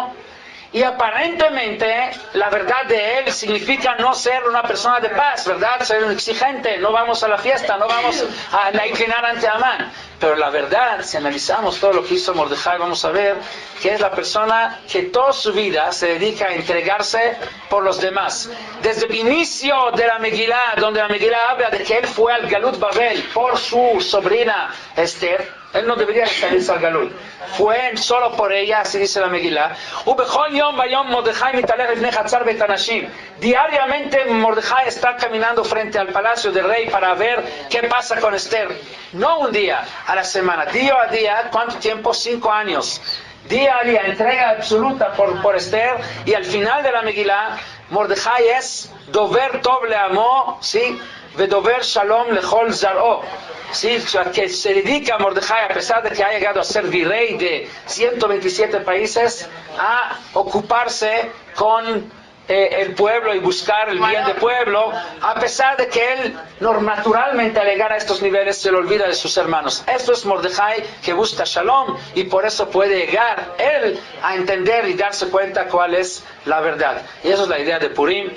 [SPEAKER 1] Y aparentemente la verdad de él significa no ser una persona de paz, ¿verdad? Ser un exigente, no vamos a la fiesta, no vamos a inclinar ante Amán. Pero la verdad, si analizamos todo lo que hizo Mordejai, vamos a ver que es la persona que toda su vida se dedica a entregarse por los demás. Desde el inicio de la Megilá, donde la Megilá habla de que él fue al Galut Babel por su sobrina Esther, él no debería salirse al Galut. Fue solo por ella, así dice la Megilá. Diariamente Mordejai está caminando frente al palacio del rey para ver qué pasa con Esther. No un día a la semana, día a día. ¿Cuánto tiempo? 5 años. Día a día, entrega absoluta por Esther. Y al final de la Megilá, Mordejai es Dover Tov le'amo, ¿sí? Vedover Shalom lechol zar'o. Sí, que se dedica a Mordejai, a pesar de que ha llegado a ser virrey de 127 países, a ocuparse con el pueblo y buscar el bien del pueblo, a pesar de que él naturalmente al llegar a estos niveles se le olvida de sus hermanos. Esto es Mordejai que busca Shalom y por eso puede llegar él a entender y darse cuenta cuál es la verdad. Y eso es la idea de Purim.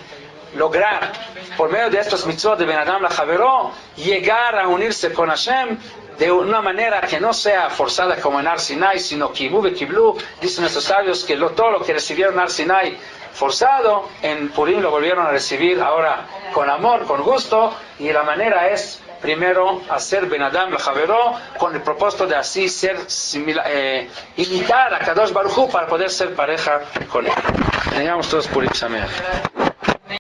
[SPEAKER 1] Lograr, por medio de estos mitzvot de Ben Adam la Javero, llegar a unirse con Hashem de una manera que no sea forzada como en Har Sinai, sino Kibu ve Kiblu. Dicen nuestros sabios que todo lo que recibieron en Har Sinai forzado, en Purim lo volvieron a recibir ahora con amor, con gusto, y la manera es primero hacer Ben Adam la Javero con el propósito de así ser imitar a Kadosh Baruj Hu para poder ser pareja con él. Tengamos todos Purim Sameach.